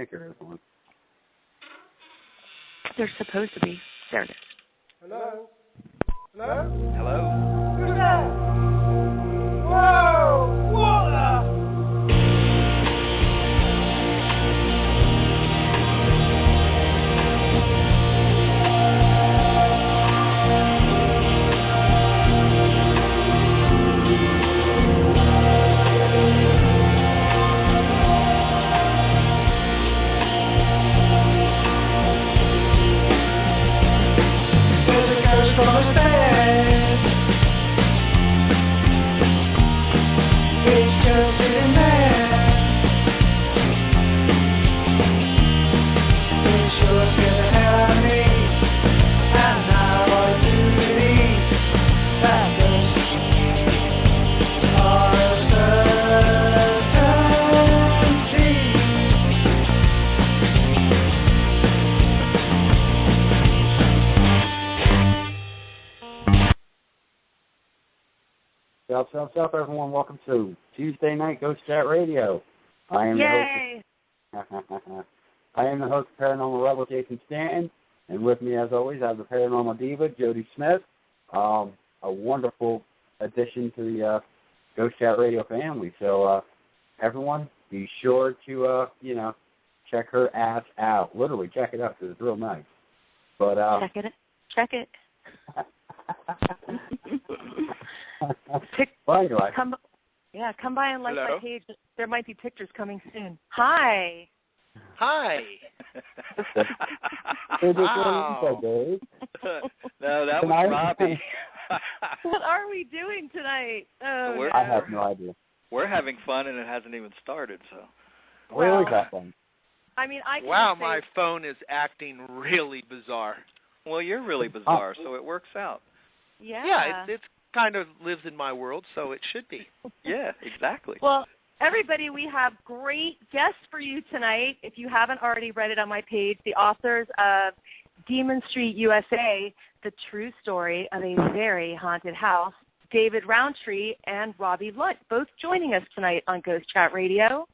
think there is one. There's supposed to be. There it is. Hello? Hello? Hello. Who's that? Whoa! Water! What's up, everyone? Welcome to Tuesday Night Ghost Chat Radio. I am Yay! the host of Paranormal Rebel, Jason Stanton, and with me, as always, I have the Paranormal Diva, Jodi Smith. A wonderful addition to the Ghost Chat Radio family. So, everyone, be sure to, check her ass out. Literally, check it out because it's real nice. But Check it. Come by and like Hello? my page. There might be pictures coming soon. Hi. Hi. Wow. No, that was Robbie. What are we doing tonight? Oh, I have no idea. We're having fun, and it hasn't even started, so. We always have fun. I mean, I can Wow, say, my phone is acting really bizarre. Well, you're really bizarre, so it works out. Yeah, it's kind of lives in my world, so it should be. Yeah, exactly. Well, everybody, we have great guests for you tonight. If you haven't already read it on my page, the authors of Demon Street USA, The True Story of a Very Haunted House, David Roundtree and Robbie Lunt, both joining us tonight on Ghost Chat Radio.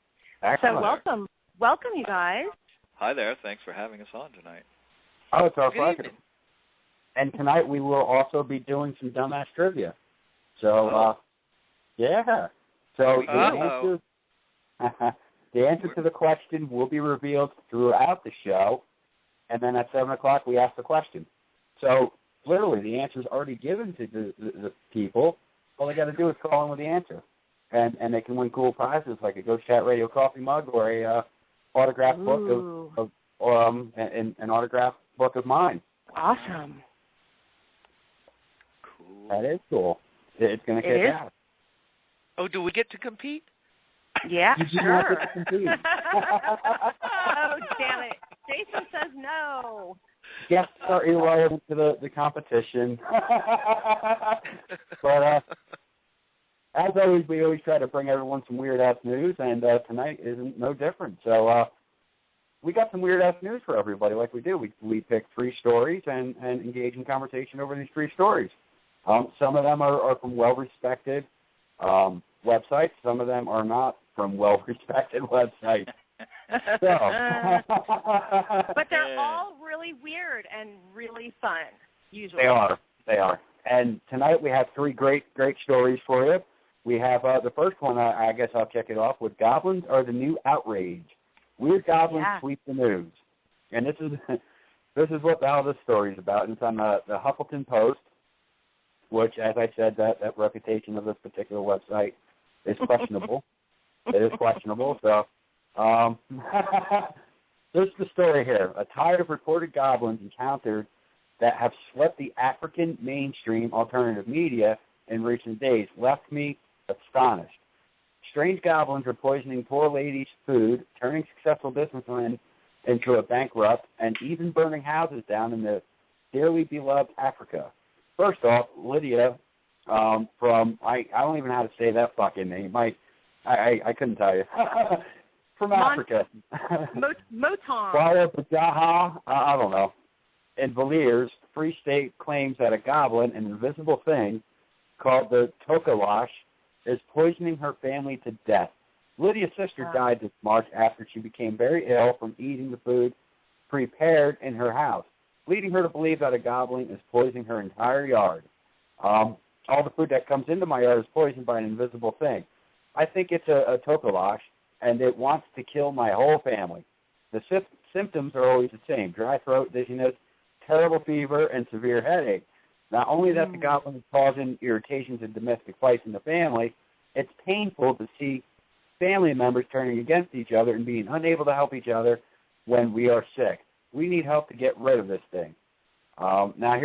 Excellent. So welcome, you guys. Hi there. Thanks for having us on tonight. Oh, it's our Good pleasure. evening. And tonight we will also be doing some dumbass trivia. So, yeah. So the answer to the question will be revealed throughout the show, and then at 7 o'clock we ask the question. So, literally, the answer is already given to the people. All they got to do is call in with the answer. And they can win cool prizes like a Ghost Chat Radio coffee mug or a autographed book an autographed book of mine. Awesome. Cool. That is cool. It's going to kick out. Oh, do we get to compete? Yeah, You do sure. not get to compete. Oh, damn it. Jason says no. Guests are irrelevant to the competition. But as always, we always try to bring everyone some weird-ass news, and tonight isn't no different. So we got some weird-ass news for everybody, like we do. We pick 3 stories and engage in conversation over these 3 stories. Some of them are from well-respected websites. Some of them are not from well-respected websites. So. But they're all really weird and really fun, usually. They are. And tonight we have 3 great stories for you. We have the first one, I guess I'll kick it off with Goblins Are the New Outrage. Weird goblins sweep the news. And this is what the hell this story is about. And it's on the Huffington Post, which, as I said, that reputation of this particular website is questionable. It is questionable. So there's the story here. A tide of reported goblins encountered that have swept the African mainstream alternative media in recent days left me astonished. Strange goblins are poisoning poor ladies' food, turning successful businessmen into a bankrupt, and even burning houses down in the dearly beloved Africa. First off, Lydia from, I don't even know how to say that fucking name. I couldn't tell you. From Africa. Moton. Bala Bajaha, I don't know. In Villiers, Free State claims that a goblin, an invisible thing called the Tokawash, is poisoning her family to death. Lydia's sister died this March after she became very ill from eating the food prepared in her house, leading her to believe that a goblin is poisoning her entire yard. All the food that comes into my yard is poisoned by an invisible thing. I think it's a tokalash, and it wants to kill my whole family. The symptoms are always the same: dry throat, dizziness, terrible fever, and severe headache. Not only that the goblin is causing irritations and domestic fights in the family, it's painful to see family members turning against each other and being unable to help each other when we are sick. We need help to get rid of this thing. Now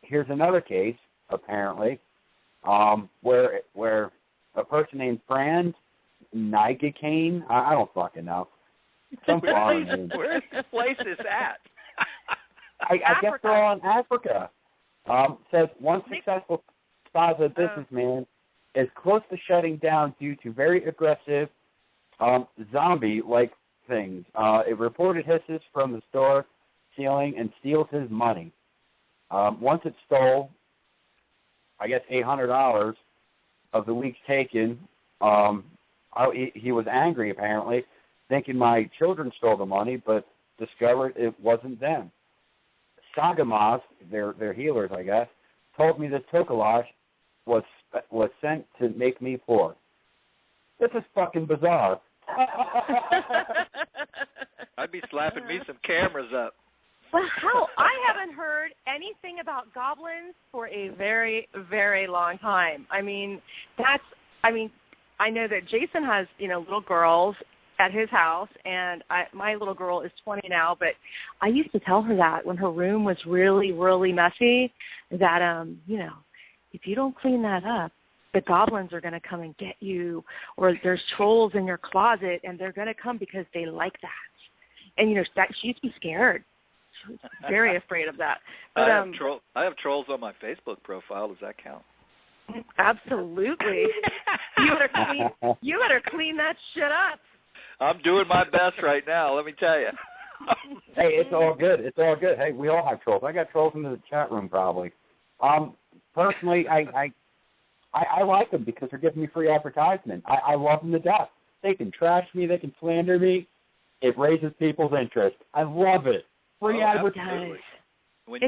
here's another case, apparently, where a person named Franz Nigacane, I don't fucking know. Some foreign name. Where's this place is at? I guess they're all in Africa. Says one successful plaza businessman is close to shutting down due to very aggressive zombie-like things. It reported hisses from the store ceiling and steals his money. Once it stole, I guess, $800 of the week's taken. He was angry, apparently, thinking my children stole the money, but discovered it wasn't them. Sagamas, they're healers, I guess, told me this tokalash was sent to make me poor. This is fucking bizarre. I'd be slapping me some cameras up. Well, how? I haven't heard anything about goblins for a very, very long time. I know that Jason has, little girls at his house, and my little girl is 20 now, but I used to tell her that when her room was really, really messy, that, if you don't clean that up, the goblins are going to come and get you, or there's trolls in your closet, and they're going to come because they like that. And, she used to be scared. She was very afraid of that. But, I have trolls on my Facebook profile. Does that count? Absolutely. You better clean that shit up. I'm doing my best right now, let me tell you. Hey, it's all good. It's all good. Hey, we all have trolls. I got trolls in the chat room, probably. Personally, I like them because they're giving me free advertisement. I love them to death. They can trash me. They can slander me. It raises people's interest. I love it. Free advertising. When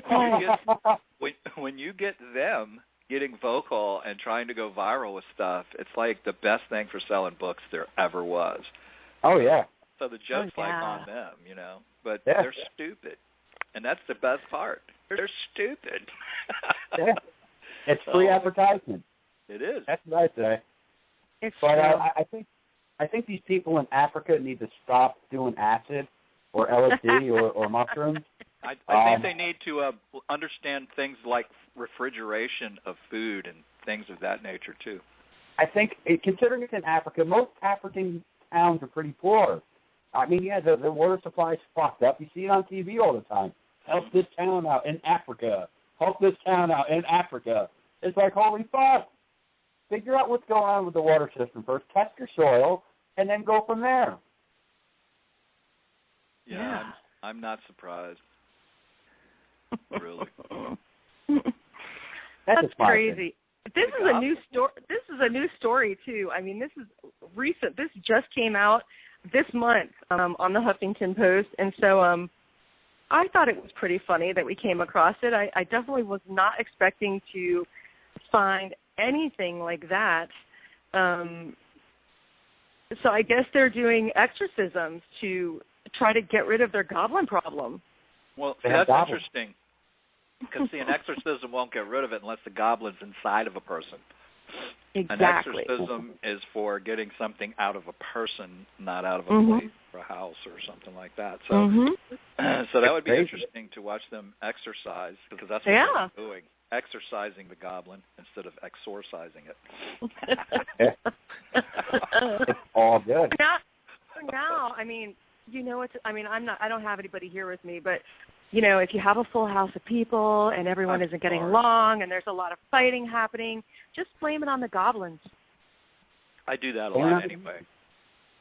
you get them getting vocal and trying to go viral with stuff, it's like the best thing for selling books there ever was. Oh, yeah. So the joke's like on them, but they're stupid. And that's the best part. They're stupid. Yeah. It's free advertisement. It is. That's what I say. It's but true. I think these people in Africa need to stop doing acid or LSD or mushrooms. I think they need to understand things like refrigeration of food and things of that nature, too. I think, considering it's in Africa, most African towns are pretty poor. I mean, the water supply is fucked up. You see it on TV all the time. Help this town out in Africa. Help this town out in Africa. It's like, holy fuck. Figure out what's going on with the water system first. Test your soil, and then go from there. Yeah. I'm not surprised. Really. That's crazy. This is a new story. This is a new story too. I mean, this is recent. This just came out this month on the Huffington Post, and so I thought it was pretty funny that we came across it. I definitely was not expecting to find anything like that. So I guess they're doing exorcisms to try to get rid of their goblin problem. Well, that's interesting. Because, an exorcism won't get rid of it unless the goblin's inside of a person. Exactly. An exorcism is for getting something out of a person, not out of a place or a house or something like that. So, so that would be interesting to watch them exorcise, because that's what they're doing, exorcising the goblin instead of exorcising it. It's all good. Now, I mean, I don't have anybody here with me, but if you have a full house of people and everyone isn't getting along and there's a lot of fighting happening, just blame it on the goblins. I do that a lot anyway.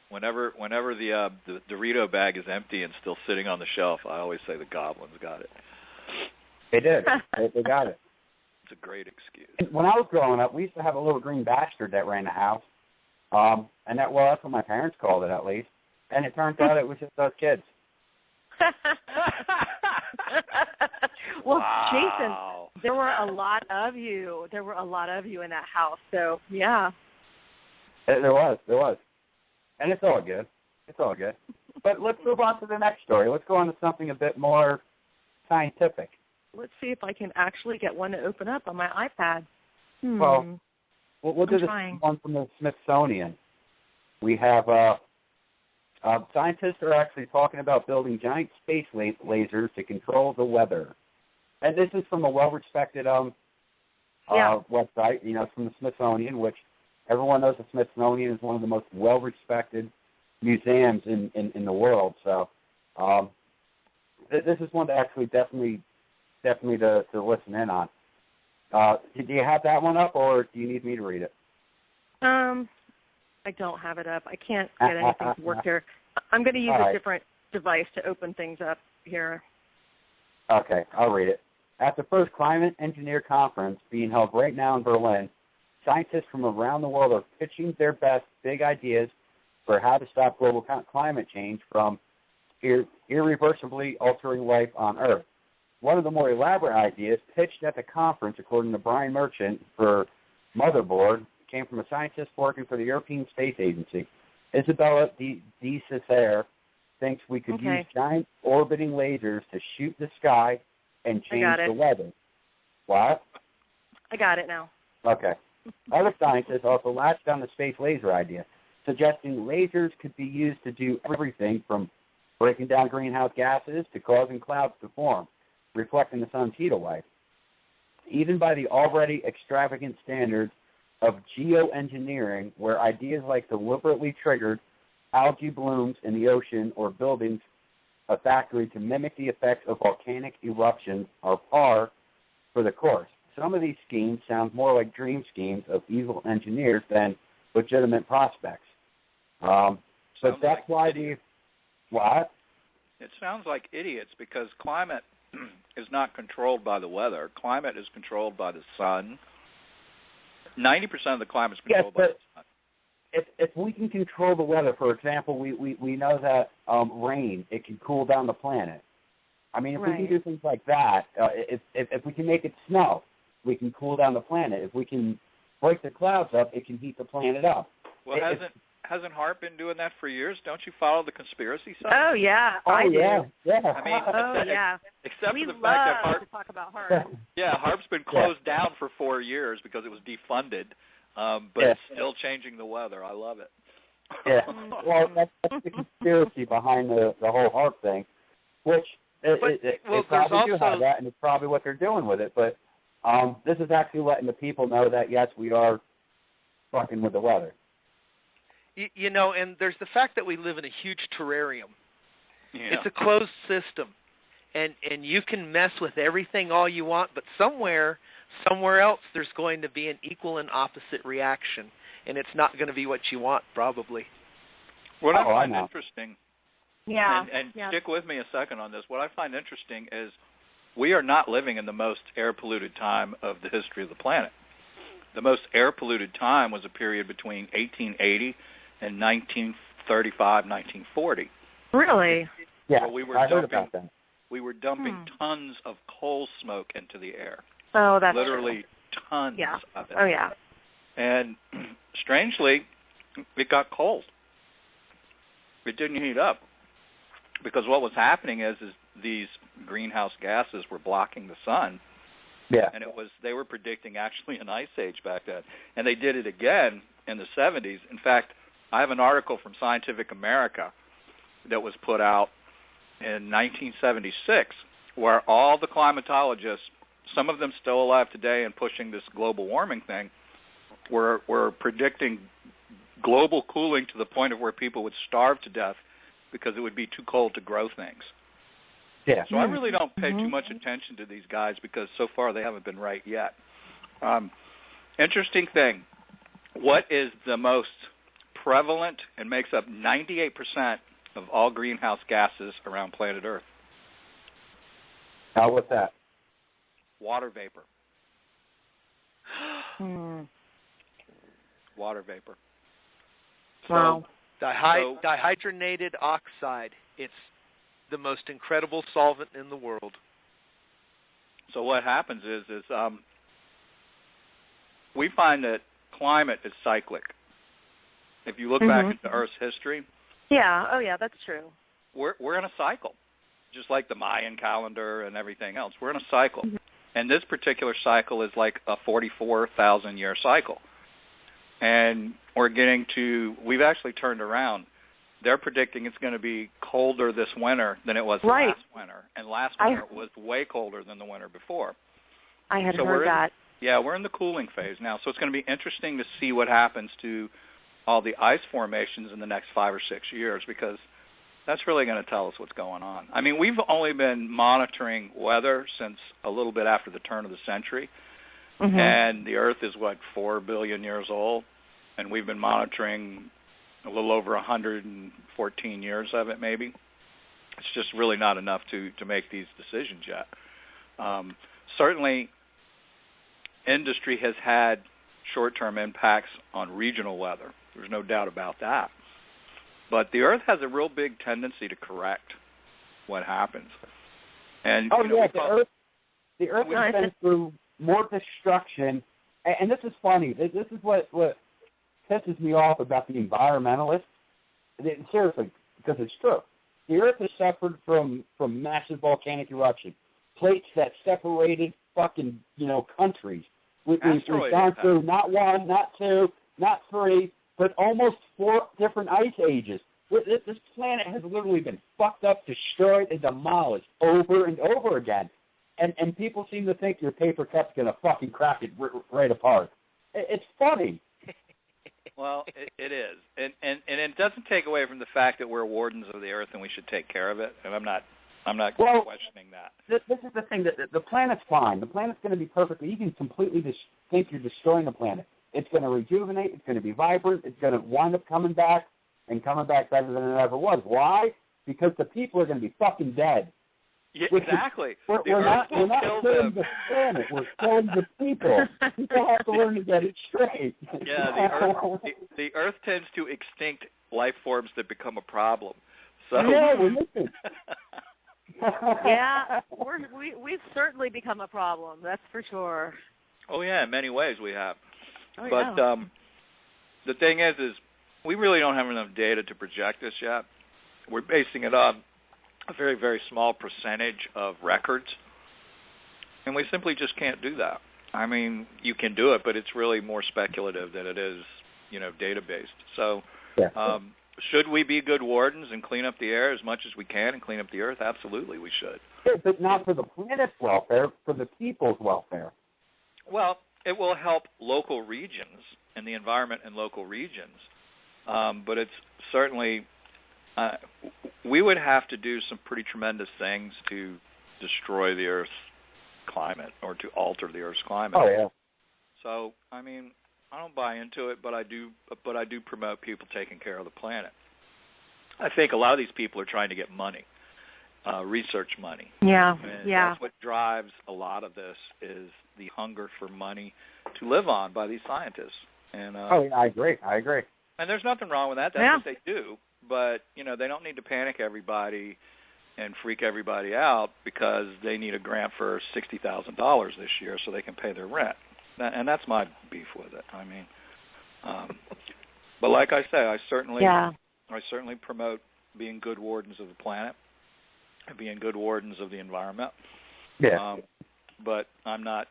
Whenever the Dorito bag is empty and still sitting on the shelf, I always say the goblins got it. They did. They got it. It's a great excuse. When I was growing up, we used to have a little green bastard that ran the house. And that's what my parents called it, at least. And it turns out it was just us kids. Well, Wow. Jason, there were a lot of you. There were a lot of you in that house. So, yeah. There was. And it's all good. It's all good. But let's move on to the next story. Let's go on to something a bit more scientific. Let's see if I can actually get one to open up on my iPad. Well, we'll do this one from the Smithsonian. We have scientists are actually talking about building giant space lasers to control the weather. And this is from a well-respected website. You know, it's from the Smithsonian, which everyone knows the Smithsonian is one of the most well-respected museums in the world. So this is one to actually definitely to listen in on. Do you have that one up, or do you need me to read it? I don't have it up. I can't get anything to work here. I'm going to use a different device to open things up here. Okay, I'll read it. At the first Climate Engineer Conference being held right now in Berlin, scientists from around the world are pitching their best big ideas for how to stop global climate change from irreversibly altering life on Earth. One of the more elaborate ideas pitched at the conference, according to Brian Merchant for Motherboard, came from a scientist working for the European Space Agency. Isabella de Cesare thinks we could use giant orbiting lasers to shoot the sky and change the weather. What? I got it now. Okay. Other scientists also latched on the space laser idea, suggesting lasers could be used to do everything from breaking down greenhouse gases to causing clouds to form, reflecting the sun's heat away. Even by the already extravagant standards of geoengineering, where ideas like deliberately triggered algae blooms in the ocean or buildings a factory to mimic the effects of volcanic eruptions are par for the course. Some of these schemes sound more like dream schemes of evil engineers than legitimate prospects. So that's like why what? It sounds like idiots, because climate is not controlled by the weather. Climate is controlled by the sun. 90% of the climate is controlled by the sun. If we can control the weather, for example, we know that rain, it can cool down the planet. I mean, if we can do things like that, if we can make it snow, we can cool down the planet. If we can break the clouds up, it can heat the planet up. Well, hasn't Hart been doing that for years? Don't you follow the conspiracy side? Oh, yeah. I do. Yeah. I mean, yeah. Except we for the fact that Hart to talk about Hart. Yeah, Harp's been closed down for 4 years because it was defunded, but it's still changing the weather. I love it. Yeah. Well, that's the conspiracy behind the whole Harp thing, which they probably do have that, and it's probably what they're doing with it. But this is actually letting the people know that, yes, we are fucking with the weather. You know, and there's the fact that we live in a huge terrarium. Yeah. It's a closed system, and you can mess with everything all you want, but somewhere else there's going to be an equal and opposite reaction, and it's not going to be what you want, probably. What I find interesting, and stick with me a second on this, what I find interesting is we are not living in the most air-polluted time of the history of the planet. The most air-polluted time was a period between 1880 and 1935, 1940. Really? Yeah, I heard about that. We were dumping tons of coal smoke into the air. Oh, that's literally tons of it. Oh, yeah. And strangely, it got cold. It didn't heat up because what was happening is these greenhouse gases were blocking the sun. Yeah. And they were predicting actually an ice age back then. And they did it again in the 70s. In fact, I have an article from Scientific America that was put out in 1976 where all the climatologists, some of them still alive today and pushing this global warming thing, were predicting global cooling to the point of where people would starve to death because it would be too cold to grow things. Yeah. So I really don't pay too much attention to these guys because so far they haven't been right yet. Interesting thing. What is the most prevalent and makes up 98% of all greenhouse gases around planet Earth? What's that? Water vapor. Water vapor. Wow. Dihydrogenated oxide. It's the most incredible solvent in the world. So what happens is we find that climate is cyclic. If you look back into Earth's history, that's true. We're in a cycle, just like the Mayan calendar and everything else. We're in a cycle, and this particular cycle is like a 44,000-year cycle. And we've actually turned around. They're predicting it's going to be colder this winter than it was last winter. And last winter was way colder than the winter before. I had heard that. We're in the cooling phase now. So it's going to be interesting to see what happens to all the ice formations in the next 5 or 6 years, because that's really going to tell us what's going on. I mean, we've only been monitoring weather since a little bit after the turn of the century. And the Earth is, 4 billion years old? And we've been monitoring a little over 114 years of it, maybe. It's just really not enough to make these decisions yet. Certainly, industry has had short-term impacts on regional weather. There's no doubt about that. But the Earth has a real big tendency to correct what happens. And the Earth has been through more destruction. And this is funny. This is what pisses me off about the environmentalists. Seriously, because it's true. The Earth has suffered from massive volcanic eruption, plates that separated fucking countries. We've gone through not one, not two, not three, but almost 4 different ice ages. This planet has literally been fucked up, destroyed, and demolished over and over again. And people seem to think your paper cup's going to fucking crack it right apart. It's funny. Well, it is. And it doesn't take away from the fact that we're wardens of the Earth and we should take care of it. And I'm not questioning that. This is the thing. That the planet's fine. The planet's going to be perfect. You can completely think you're destroying the planet. It's going to rejuvenate. It's going to be vibrant. It's going to wind up coming back better than it ever was. Why? Because the people are going to be fucking dead. Yeah, exactly. We're not killing the planet. We're killing the people. People have to learn to get it straight. Yeah, the Earth tends to extinct life forms that become a problem. So we're missing. We've certainly become a problem. That's for sure. Oh yeah, in many ways we have. But the thing is we really don't have enough data to project this yet. We're basing it on a very, very small percentage of records, and we simply just can't do that. I mean, you can do it, but it's really more speculative than it is, data-based. So should we be good wardens and clean up the air as much as we can and clean up the Earth? Absolutely, we should. Yeah, but not for the planet's welfare, for the people's welfare. Well, it will help local regions and the environment in local regions, but it's certainly we would have to do some pretty tremendous things to destroy the Earth's climate or to alter the Earth's climate. Oh yeah. So I mean, I don't buy into it, but I do promote people taking care of the planet. I think a lot of these people are trying to get money, research money. Yeah, and that's what drives a lot of this is the hunger for money to live on by these scientists. And I agree. And there's nothing wrong with that. That's what they do. But, they don't need to panic everybody and freak everybody out because they need a grant for $60,000 this year so they can pay their rent. And that's my beef with it. I mean, but like I say, I certainly promote being good wardens of the planet and being good wardens of the environment. Yeah. But I'm not,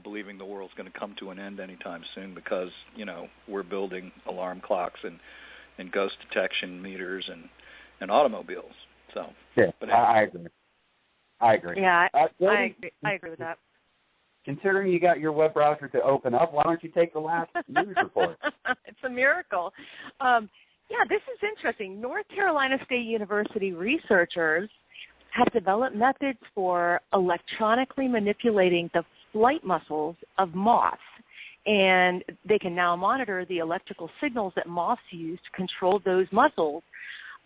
believing the world's going to come to an end anytime soon because, we're building alarm clocks and ghost detection meters and automobiles. So but I agree. Yeah, I agree with that. Considering you got your web browser to open up, why don't you take the last news report? It's a miracle. This is interesting. North Carolina State University researchers have developed methods for electronically manipulating the flight muscles of moths. And they can now monitor the electrical signals that moths use to control those muscles.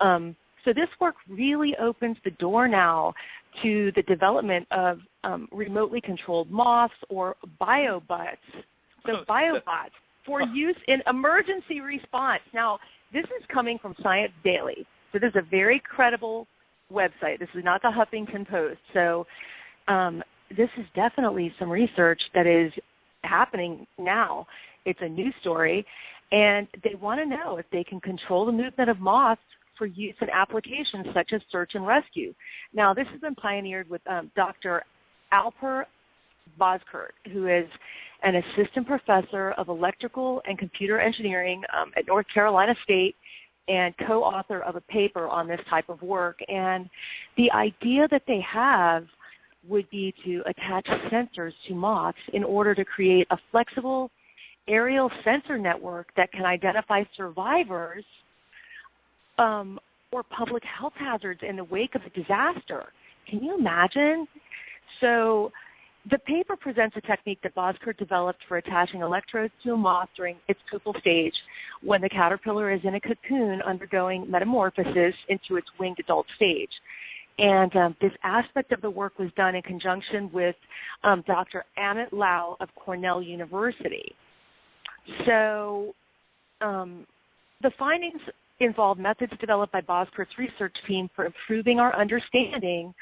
So this work really opens the door now to the development of remotely controlled moths or biobots. So biobots for use in emergency response. Now, this is coming from Science Daily. So this is a very credible website. This is not the Huffington Post. So this is definitely some research that is happening now. It's a news story, and they want to know if they can control the movement of moths for use in applications such as search and rescue. Now, this has been pioneered with Dr. Alper Boskert, who is an assistant professor of electrical and computer engineering at North Carolina State and co-author of a paper on this type of work. And the idea that they have would be to attach sensors to moths in order to create a flexible aerial sensor network that can identify survivors or public health hazards in the wake of a disaster. Can you imagine? So the paper presents a technique that Boskert developed for attaching electrodes to a moth during its pupal stage when the caterpillar is in a cocoon undergoing metamorphosis into its winged adult stage. And this aspect of the work was done in conjunction with Dr. Amit Lau of Cornell University. So the findings involve methods developed by Boskert's research team for improving our understanding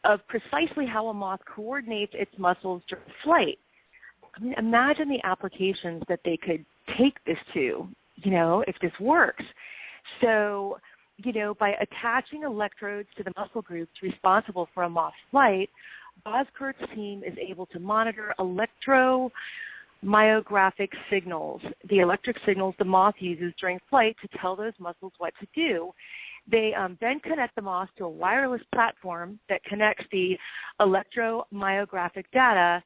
of precisely how a moth coordinates its muscles during flight. I mean, imagine the applications that they could take this to, if this works. So, by attaching electrodes to the muscle groups responsible for a moth's flight, Boskert's team is able to monitor electromyographic signals, the electric signals the moth uses during flight to tell those muscles what to do. They then connect the moth to a wireless platform that connects the electromyographic data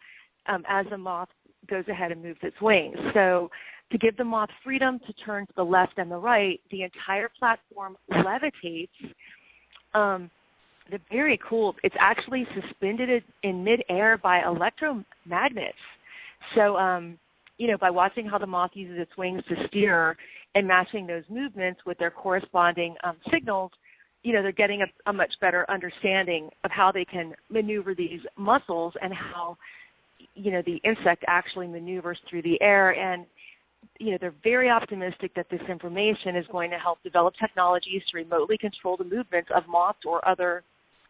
as the moth goes ahead and moves its wings. So to give the moth freedom to turn to the left and the right, the entire platform levitates. They're very cool. It's actually suspended in midair by electromagnets. So, by watching how the moth uses its wings to steer and matching those movements with their corresponding signals, they're getting a much better understanding of how they can maneuver these muscles and how, the insect actually maneuvers through the air. And, they're very optimistic that this information is going to help develop technologies to remotely control the movements of moths or other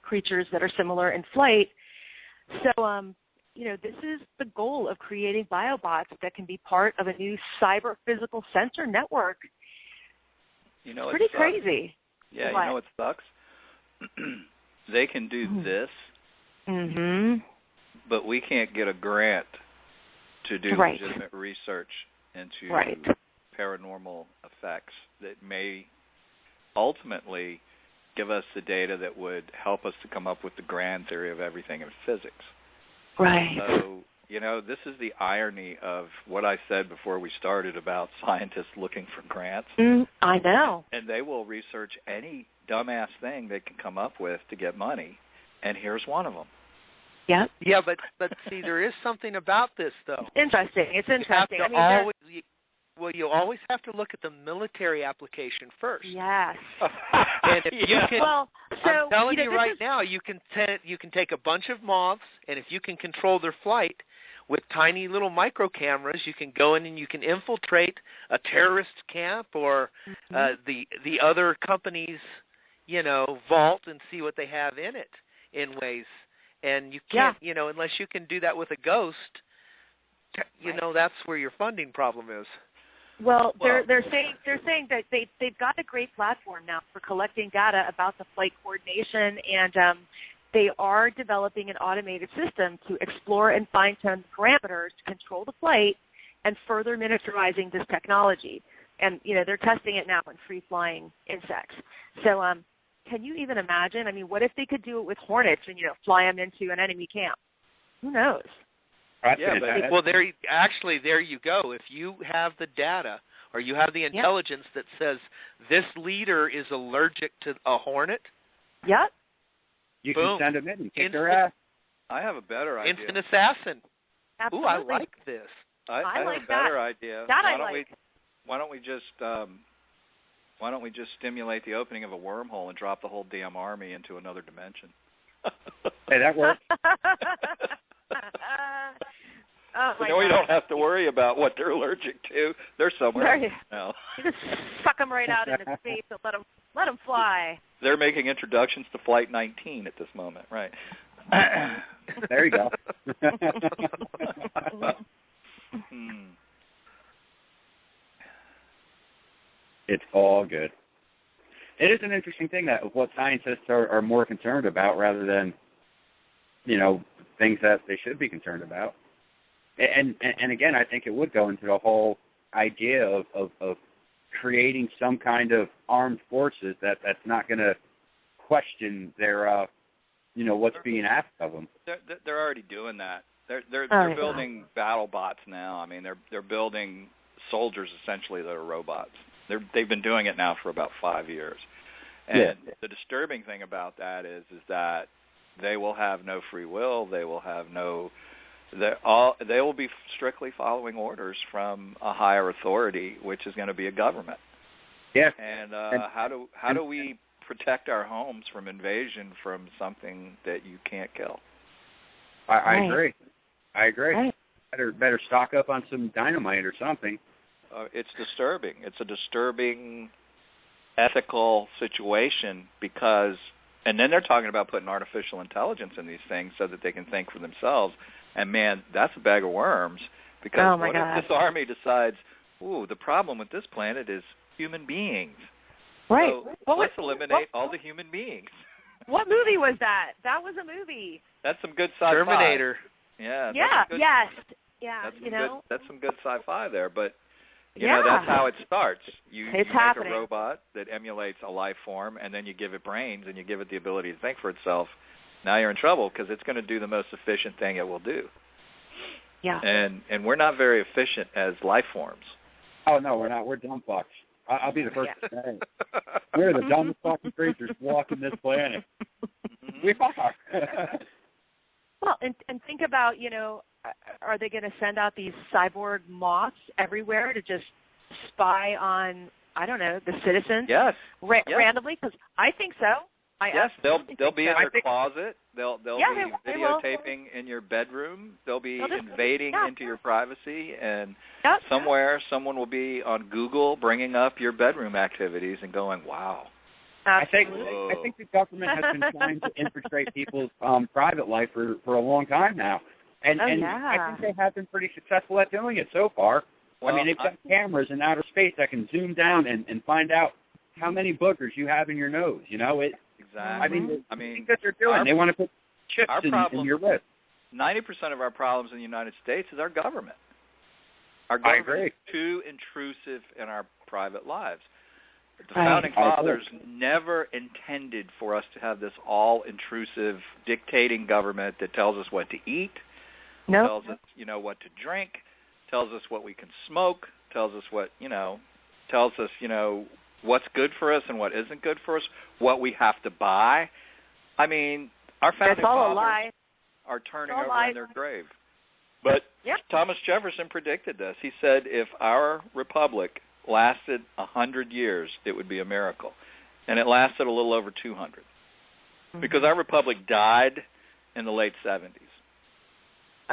creatures that are similar in flight. So, this is the goal of creating biobots that can be part of a new cyber physical sensor network. Pretty crazy. Yeah, what? It sucks? They can do this, but we can't get a grant to do legitimate research into paranormal effects that may ultimately give us the data that would help us to come up with the grand theory of everything in physics. Right. So, this is the irony of what I said before we started about scientists looking for grants. I know. And they will research any dumbass thing they can come up with to get money, and here's one of them. Yeah. Yeah, but see, there is something about this, though. Interesting. It's interesting. You always have to look at the military application first. Yes. And if you can, I'm telling you right now, you can take a bunch of moths, and if you can control their flight with tiny little micro cameras, you can go in and you can infiltrate a terrorist camp or the other company's, vault and see what they have in it in ways. And you can't, unless you can do that with a ghost, that's where your funding problem is. Well, they're saying that they've got a great platform now for collecting data about the flight coordination, and they are developing an automated system to explore and fine-tune the parameters to control the flight and further miniaturizing this technology. And they're testing it now in free-flying insects. So can you even imagine? I mean, what if they could do it with hornets and fly them into an enemy camp? Who knows? Yeah, there you go. If you have the data or you have the intelligence that says this leader is allergic to a hornet, you boom, can send them in and kick their ass. I have a better idea. Instant assassin. Absolutely. Ooh, I like this. I have like a better that. idea. That Why don't we just stimulate the opening of a wormhole and drop the whole damn army into another dimension? Hey, that works. Oh, my So God. you don't have to worry about what they're allergic to. They're somewhere else now. You just suck them right out into space and let them fly. They're making introductions to Flight 19 at this moment, right? There you go. It's all good. It is an interesting thing that what scientists are more concerned about rather than, things that they should be concerned about. And again, I think it would go into the whole idea of creating some kind of armed forces that's not going to question their, what's being asked of them. They're already doing that. They're building battle bots now. I mean, they're building soldiers essentially that are robots. They've been doing it now for about 5 years. And the disturbing thing about that is that they will have no free will. They will have they will be strictly following orders from a higher authority, which is going to be a government. Yeah. And how do we protect our homes from invasion from something that you can't kill? I agree. Right. Better stock up on some dynamite or something. It's disturbing. It's a disturbing ethical situation because, and then they're talking about putting artificial intelligence in these things so that they can think for themselves. And man, that's a bag of worms because what if this army decides, the problem with this planet is human beings. Right. So let's eliminate all the human beings. What movie was that? That was a movie. That's some good sci-fi. Terminator. Yeah. Yeah. Yes. Yeah. That's some good sci-fi there, but. That's how it starts. You make a robot that emulates a life form, and then you give it brains, and you give it the ability to think for itself. Now you're in trouble because it's going to do the most efficient thing it will do. Yeah. And we're not very efficient as life forms. Oh, no, we're not. We're dumb fucks. I'll be the first to say it. We're the dumbest fucking creatures walking this planet. We are. Well, and think about, are they going to send out these cyborg moths everywhere to just spy on, I don't know, the citizens? Yes. Randomly? Because I think so. They'll be in your closet. They'll be they videotaping in your bedroom. They'll be invading into your privacy, and somewhere someone will be on Google bringing up your bedroom activities and going, "Wow." I think the government has been trying to infiltrate people's private life for a long time now. And I think they have been pretty successful at doing it so far. Well, I mean, they've got cameras in outer space that can zoom down and find out how many boogers you have in your nose. Exactly. I mean, think that they're doing. They want to put chips in your wrist. 90% of our problems in the United States is our government. Our government is too intrusive in our private lives. The founding fathers never intended for us to have this all-intrusive dictating government that tells us what to eat, tells us, what to drink, tells us what we can smoke, tells us what's good for us and what isn't good for us, what we have to buy. I mean, our founding fathers are turning over in their grave. But Thomas Jefferson predicted this. He said if our republic lasted 100 years, it would be a miracle. And it lasted a little over 200. Because our republic died in the late 70s.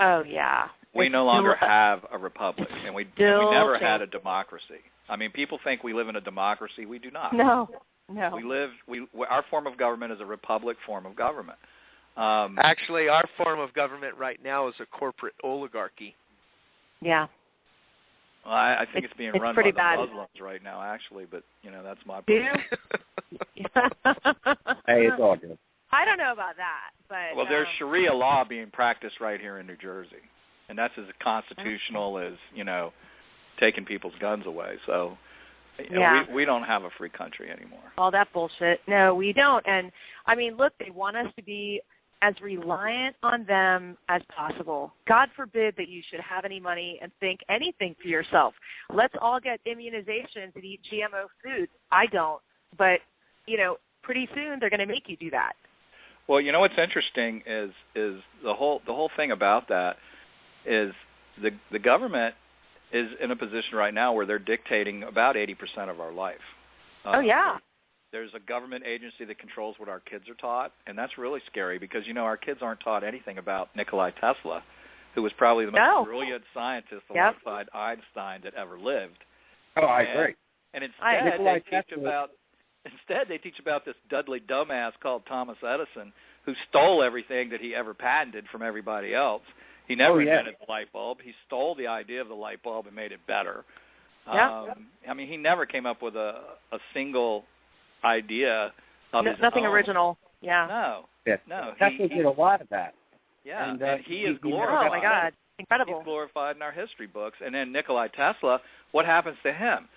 Oh, yeah. We no longer have a republic, and we never had a democracy. I mean, people think we live in a democracy. We do not. No. Our form of government is a republic form of government. Actually, our form of government right now is a corporate oligarchy. Yeah. Well, I think it's being run by the Muslims right now, actually, but, that's my point. Hey, it's all good. I don't know about that, but... Well, there's Sharia law being practiced right here in New Jersey, and that's as constitutional as, taking people's guns away. So we don't have a free country anymore. All that bullshit. No, we don't. And, I mean, look, they want us to be as reliant on them as possible. God forbid that you should have any money and think anything for yourself. Let's all get immunizations and eat GMO foods. I don't. But, pretty soon they're going to make you do that. Well, what's interesting is the whole thing about that is the government is in a position right now where they're dictating about 80% of our life. There's a government agency that controls what our kids are taught, and that's really scary because, our kids aren't taught anything about Nikola Tesla, who was probably the most brilliant scientist alongside Einstein that ever lived. Oh, I agree. And instead they teach about this Dudley dumbass called Thomas Edison, who stole everything that he ever patented from everybody else. He never invented the light bulb. He stole the idea of the light bulb and made it better. I mean, he never came up with a single idea of his nothing own. original. Yeah. No. Tesla did a lot of that. Yeah, and he is glorified. Oh my God, incredible! He's glorified in our history books. And then Nikola Tesla, what happens to him?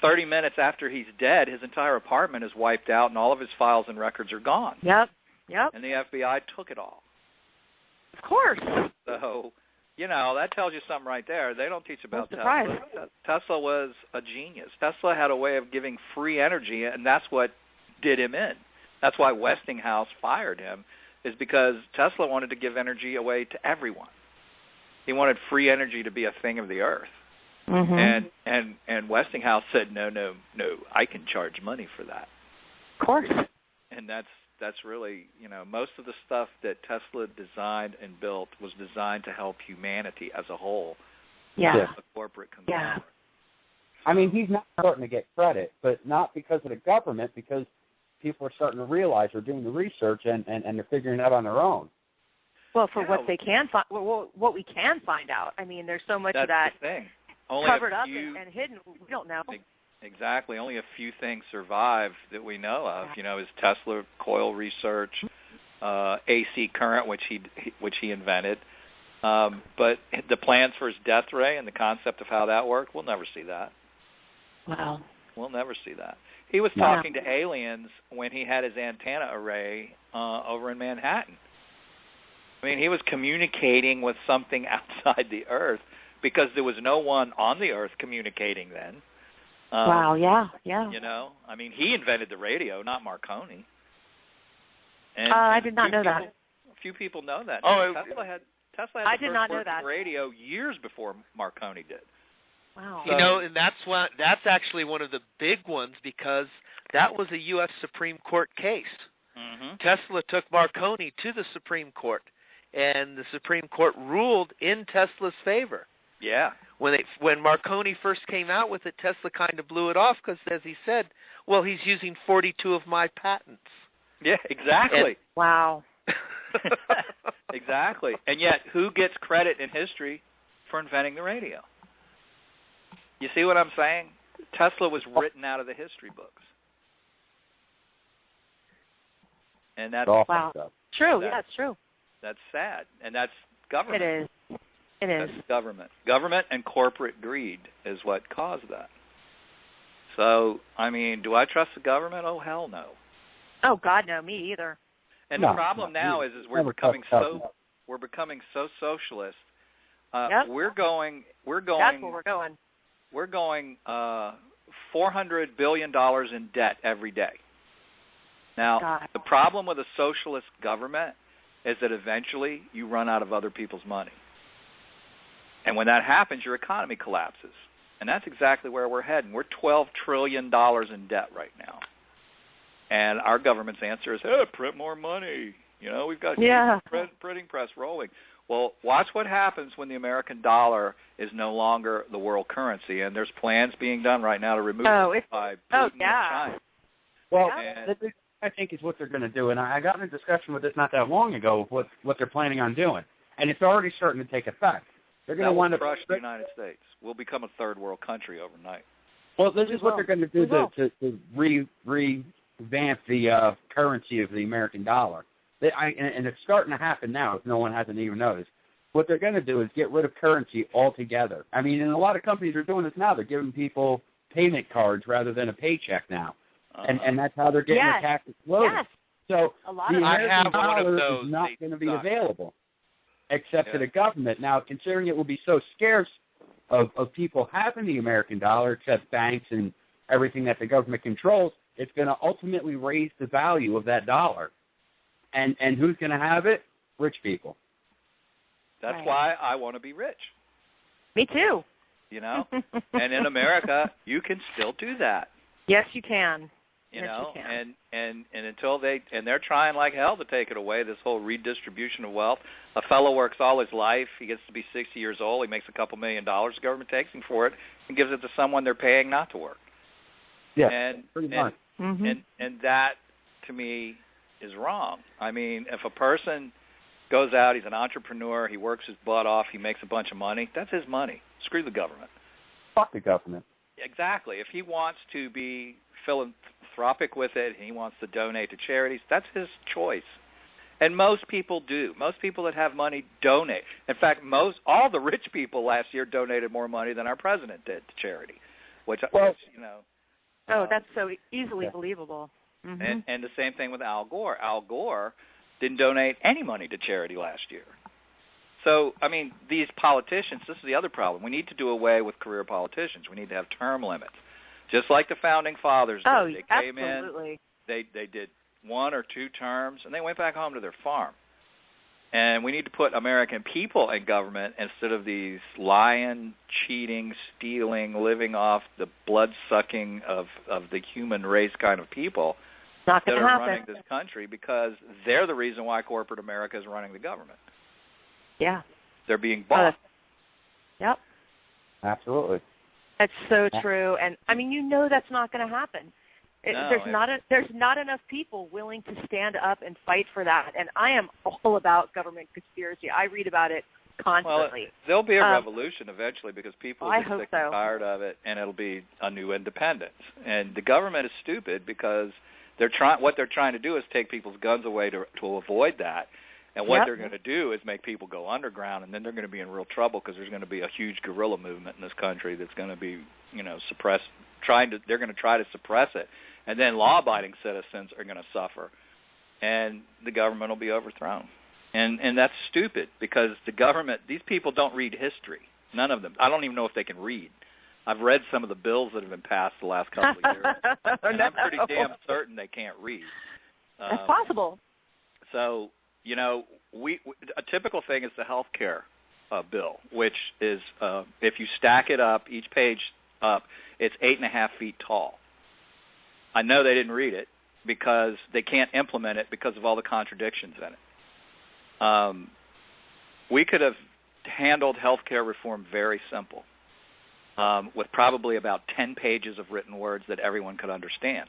30 minutes after he's dead, his entire apartment is wiped out, and all of his files and records are gone. Yep. And the FBI took it all. Of course. So, that tells you something right there. They don't teach about Tesla. Tesla was a genius. Tesla had a way of giving free energy, and that's what did him in. That's why Westinghouse fired him, is because Tesla wanted to give energy away to everyone. He wanted free energy to be a thing of the earth. Mm-hmm. And Westinghouse said, no, I can charge money for that. Of course. And that's really, most of the stuff that Tesla designed and built was designed to help humanity as a whole. Yeah. Not a corporate conglomerate. Yeah. I mean, he's not starting to get credit, but not because of the government, because people are starting to realize they're doing the research and they're figuring it out on their own. Well, for what they can find, what we can find out. I mean, there's so much of that covered up and hidden. We don't know. Exactly. Only a few things survive that we know of. His Tesla coil research, AC current, which he invented. But the plans for his death ray and the concept of how that worked, we'll never see that. Wow. We'll never see that. He was talking to aliens when he had his antenna array over in Manhattan. I mean, he was communicating with something outside the Earth because there was no one on the Earth communicating then. Wow, yeah. I mean, he invented the radio, not Marconi. And I did not know that. A few people know that. Oh, Tesla had I the did first not know working that. radio years before Marconi did. Wow. And that's actually one of the big ones, because that was a U.S. Supreme Court case. Mm-hmm. Tesla took Marconi to the Supreme Court, and the Supreme Court ruled in Tesla's favor. Yeah. When Marconi first came out with it, Tesla kind of blew it off because, as he said, well, he's using 42 of my patents. Yeah, exactly. Wow. Exactly. And yet, who gets credit in history for inventing the radio? You see what I'm saying? Tesla was written out of the history books. And that's True. Yeah, it's true. That's sad. And that's government. It is. That's government. Government and corporate greed is what caused that. So, I mean, do I trust the government? Oh, hell no. Oh, God, no, me either. And the problem now is we're becoming so socialist. We're going. That's where we're going. We're going $400 billion in debt every day. Now, the problem with a socialist government is that eventually you run out of other people's money. And when that happens, your economy collapses. And that's exactly where we're heading. We're $12 trillion in debt right now. And our government's answer is, print more money. We've got printing press rolling. Well, watch what happens when the American dollar is no longer the world currency. And there's plans being done right now to remove it by Putin and China. Well, I think is what they're going to do. And I got in a discussion with this not that long ago of what they're planning on doing. And it's already starting to take effect. They're going to want to crush the United States. We'll become a third world country overnight. Well, this is what they're going to do to revamp the currency of the American dollar. And it's starting to happen now, if no one hasn't even noticed. What they're going to do is get rid of currency altogether. I mean, and a lot of companies are doing this now. They're giving people payment cards rather than a paycheck now. And that's how they're getting the tax exploded. Yes. So the American dollar is not going to be available except to the government. Now, considering it will be so scarce of people having the American dollar, except banks and everything that the government controls, it's going to ultimately raise the value of that dollar. And who's going to have it? Rich people. That's why I want to be rich. Me too. And in America, you can still do that. Yes, you can. You yes, know, you can. and until they're trying like hell to take it away, this whole redistribution of wealth. A fellow works all his life, he gets to be 60 years old, he makes a couple $1 million, the government takes him for it and gives it to someone they're paying not to work. Yeah, pretty much. And that, to me, is wrong. I mean, if a person goes out, he's an entrepreneur, he works his butt off, he makes a bunch of money, that's his money. Screw the government. Fuck the government. Exactly. If he wants to be philanthropic with it and he wants to donate to charities, that's his choice. And most people do. Most people that have money donate. In fact, all the rich people last year donated more money than our president did to charity, which you know. Oh, that's so easily believable. And the same thing with Al Gore. Al Gore didn't donate any money to charity last year. So, I mean, these politicians, this is the other problem. We need to do away with career politicians. We need to have term limits. Just like the Founding Fathers did. They came absolutely. in, they did 1 or 2 terms, and they went back home to their farm. And we need to put American people in government instead of these lying, cheating, stealing, living off the blood-sucking of the human race kind of people that are happen. running this country, because they're the reason why corporate America is running the government. Yeah. They're being bought. Yep. Absolutely. That's so true. And, I mean, you know that's not going to happen. There's not enough people willing to stand up and fight for that. And I am all about government conspiracy. I read about it constantly. Well, there'll be a revolution eventually, because people will get sick and so. tired of it, and it'll be a new independence. And the government is stupid, because what they're trying to do is take people's guns away to avoid that. And what they're going to do is make people go underground, and then they're going to be in real trouble, because there's going to be a huge guerrilla movement in this country that's going to be, suppressed. They're going to try to suppress it, and then law-abiding citizens are going to suffer, and the government will be overthrown. And that's stupid, because the government, these people don't read history. None of them. I don't even know if they can read. I've read some of the bills that have been passed the last couple of years, and I'm pretty damn certain they can't read. That's possible. So, a typical thing is the health care bill, which is, if you stack it up, each page up, it's 8.5 feet tall. I know they didn't read it, because they can't implement it because of all the contradictions in it. We could have handled health care reform very simple, with probably about 10 pages of written words that everyone could understand.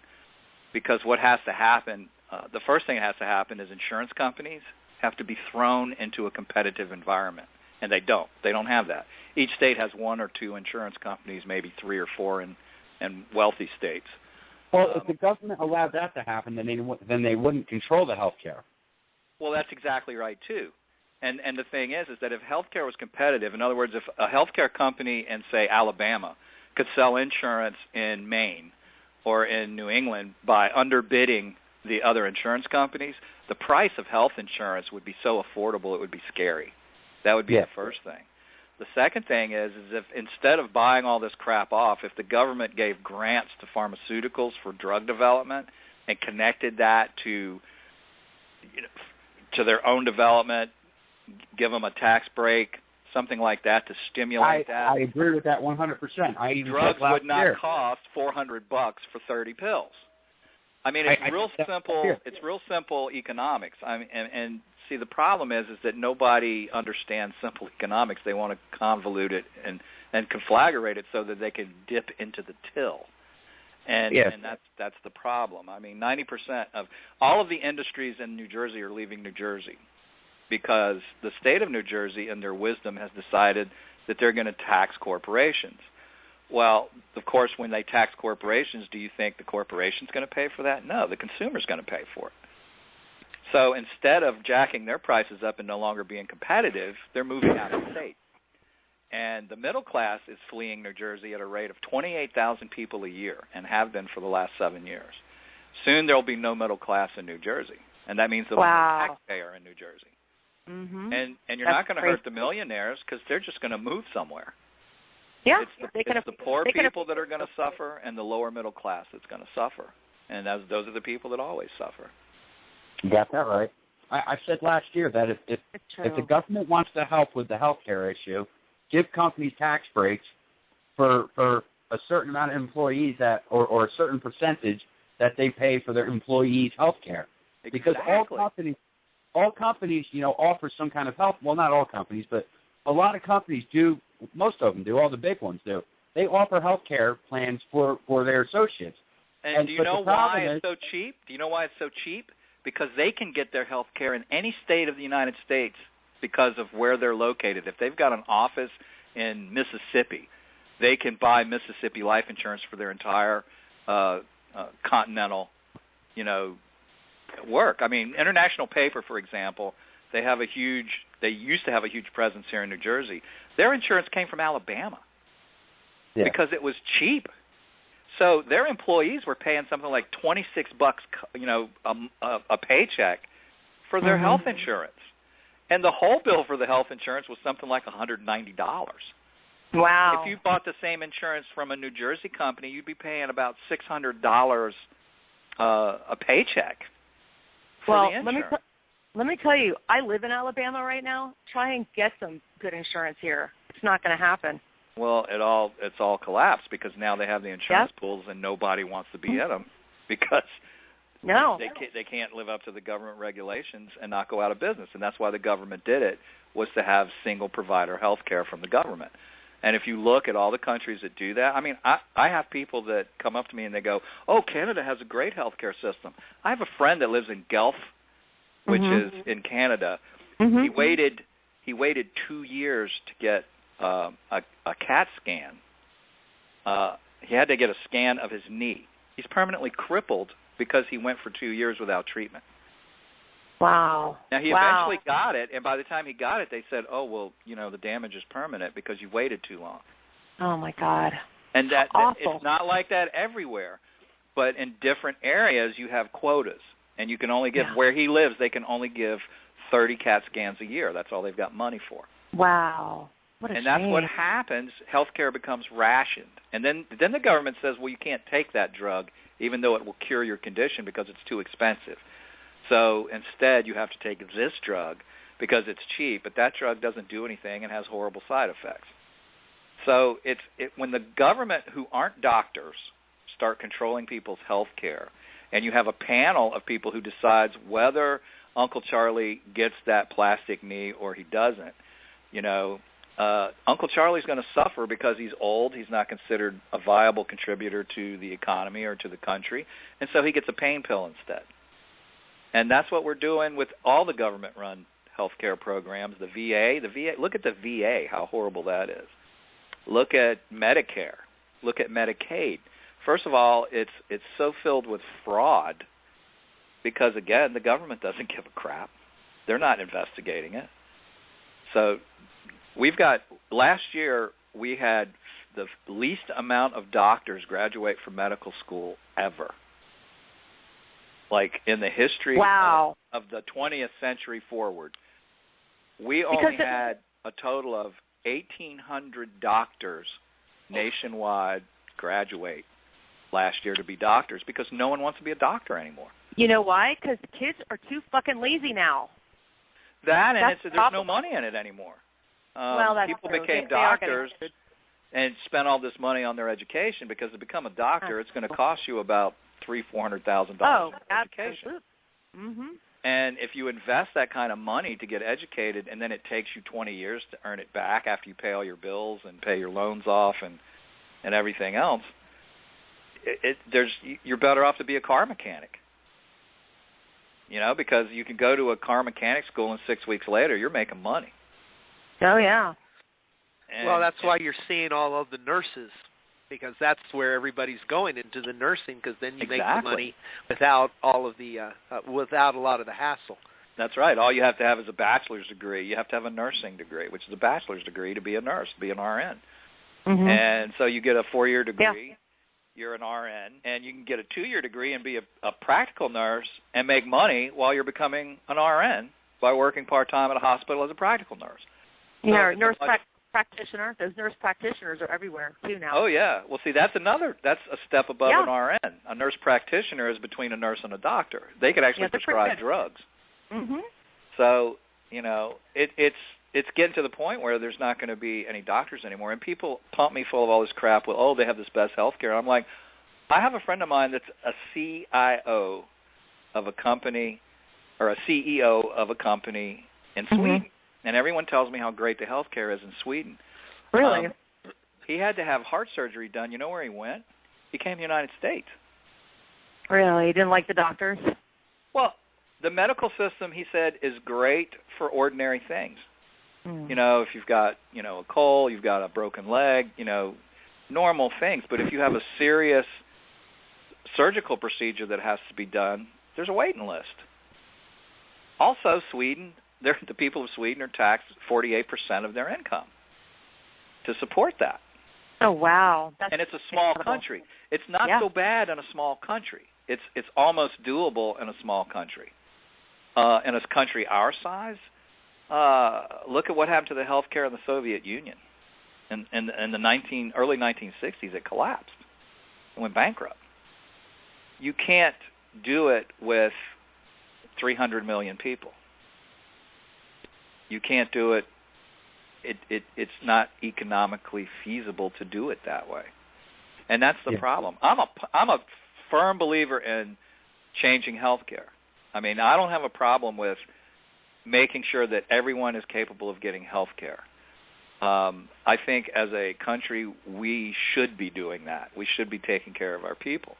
Because what has to happen, the first thing that has to happen is insurance companies have to be thrown into a competitive environment, and they don't. They don't have that. Each state has 1 or 2 insurance companies, maybe 3 or 4 in wealthy states. Well, if the government allowed that to happen, then they wouldn't control the health care. Well, that's exactly right, too. And the thing is that if healthcare was competitive, in other words, if a healthcare company in, say, Alabama could sell insurance in Maine or in New England by underbidding the other insurance companies, the price of health insurance would be so affordable it would be scary. That would be the first thing. The second thing is if instead of buying all this crap off, if the government gave grants to pharmaceuticals for drug development and connected that to their own development, give them a tax break, something like that to stimulate that. I agree with that 100%. Drugs would not cost $400 for 30 pills. I mean, it's real simple. It's real simple economics. And see, the problem is that nobody understands simple economics. They want to convolute it and conflagrate it so that they can dip into the till. And that's the problem. I mean, 90% of all of the industries in New Jersey are leaving New Jersey because the state of New Jersey, in their wisdom, has decided that they're going to tax corporations. Well, of course, when they tax corporations, do you think the corporation's going to pay for that? No, the consumer's going to pay for it. So instead of jacking their prices up and no longer being competitive, they're moving out of the state. And the middle class is fleeing New Jersey at a rate of 28,000 people a year and have been for the last 7 years. Soon there will be no middle class in New Jersey, and that means there will be no taxpayer in New Jersey. Mm-hmm. And you're not going to hurt the millionaires because they're just going to move somewhere. Yeah, it's the poor people that are going to suffer and the lower middle class that's going to suffer. And those are the people that always suffer. You got that right. I said last year that if the government wants to help with the health care issue, give companies tax breaks for a certain amount of employees or a certain percentage that they pay for their employees' health care. Because all companies, offer some kind of health. Well, not all companies, but a lot of companies do. Most of them do. All the big ones do. They offer health care plans for their associates. And do you know why it's so cheap? Do you know why it's so cheap? Because they can get their health care in any state of the United States because of where they're located. If they've got an office in Mississippi, they can buy Mississippi life insurance for their entire continental, work. I mean, International Paper, for example, they used to have a huge presence here in New Jersey. Their insurance came from Alabama because it was cheap. So their employees were paying something like $26, a paycheck for their health insurance. And the whole bill for the health insurance was something like $190. Wow. If you bought the same insurance from a New Jersey company, you'd be paying about $600 a paycheck for the insurance. Let me tell you, I live in Alabama right now. Try and get some good insurance here. It's not going to happen. Well, it's all collapsed because now they have the insurance pools and nobody wants to be in them because they can't live up to the government regulations and not go out of business. And that's why the government did it, was to have single provider health care from the government. And if you look at all the countries that do that, I mean, I have people that come up to me and they go, "Oh, Canada has a great health care system." I have a friend that lives in Guelph, which is in Canada. He waited 2 years to get a CAT scan. He had to get a scan of his knee. He's permanently crippled because he went for 2 years without treatment. Wow. Now, he eventually got it, and by the time he got it, they said, "Oh, well, the damage is permanent because you waited too long." Oh, my God. And that it's not like that everywhere. But in different areas, you have quotas, and you can only give, where he lives, they can only give 30 CAT scans a year. That's all they've got money for. Wow. What a shame. That's what happens. Healthcare becomes rationed. And then the government says, well, you can't take that drug, even though it will cure your condition because it's too expensive. So instead, you have to take this drug because it's cheap, but that drug doesn't do anything and has horrible side effects. So when the government, who aren't doctors, start controlling people's health care, and you have a panel of people who decides whether Uncle Charlie gets that plastic knee or he doesn't, Uncle Charlie's going to suffer because he's old. He's not considered a viable contributor to the economy or to the country, and so he gets a pain pill instead. And that's what we're doing with all the government-run health care programs. The VA, look at the VA, how horrible that is. Look at Medicare. Look at Medicaid. First of all, it's so filled with fraud because, again, the government doesn't give a crap. They're not investigating it. So last year we had the least amount of doctors graduate from medical school ever. Like in the history of the 20th century forward. We only had a total of 1,800 doctors nationwide graduate last year to be doctors because no one wants to be a doctor anymore. You know why? Because the kids are too fucking lazy now. There's no money in it anymore. People became doctors and spent all this money on their education because to become a doctor, it's going to cost you about $300,000-$400,000 for education. Mm-hmm. And if you invest that kind of money to get educated, and then it takes you 20 years to earn it back after you pay all your bills and pay your loans off and everything else, you're better off to be a car mechanic. Because you can go to a car mechanic school and 6 weeks later you're making money. Oh, yeah. That's why you're seeing all of the nurses, because that's where everybody's going, into the nursing, because then you make the money without all of the without a lot of the hassle. That's right. All you have to have is a bachelor's degree. You have to have a nursing degree, which is a bachelor's degree to be a nurse, to be an RN. Mm-hmm. And so you get a 4-year degree. Yeah. You're an RN, and you can get a 2-year degree and be a practical nurse and make money while you're becoming an RN by working part-time at a hospital as a practical nurse. Yeah, practitioner. Those nurse practitioners are everywhere too now. Oh yeah. Well, see, that's a step above an RN. A nurse practitioner is between a nurse and a doctor. They could actually prescribe drugs. Mhm. So it's getting to the point where there's not going to be any doctors anymore, and people pump me full of all this crap. Well, they have this best health care. I'm like, I have a friend of mine that's a CIO of a company, or a CEO of a company in Sweden, and everyone tells me how great the healthcare is in Sweden. Really? He had to have heart surgery done. You know where he went? He came to the United States. Really? He didn't like the doctors? Well, the medical system, he said, is great for ordinary things. You know, if you've got, you know, a cold, you've got a broken leg, you know, normal things. But if you have a serious surgical procedure that has to be done, there's a waiting list. Also, Sweden, the people of Sweden are taxed 48% of their income to support that. Oh, wow. And it's a small country. It's not so bad in a small country. It's almost doable in a small country. In a country our size, look at what happened to the healthcare in the Soviet Union. In the early 1960s, it collapsed. It went bankrupt. You can't do it with 300 million people. You can't do it. It's not economically feasible to do it that way, and that's the problem. I'm a firm believer in changing healthcare. I mean, I don't have a problem with making sure that everyone is capable of getting healthcare. I think as a country, we should be doing that. We should be taking care of our people.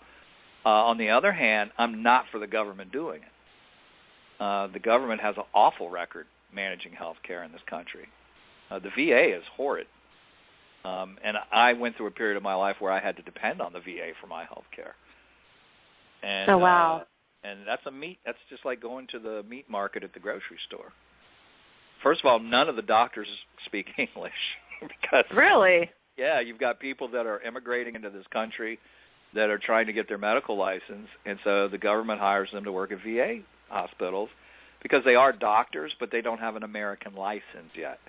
On the other hand, I'm not for the government doing it. The government has an awful record managing health care in this country. The VA is horrid. And I went through a period of my life where I had to depend on the VA for my health care. And, oh, wow. And that's just like going to the meat market at the grocery store. First of all, none of the doctors speak English. Because, really? Yeah, you've got people that are immigrating into this country that are trying to get their medical license, and so the government hires them to work at VA hospitals because they are doctors, but they don't have an American license yet.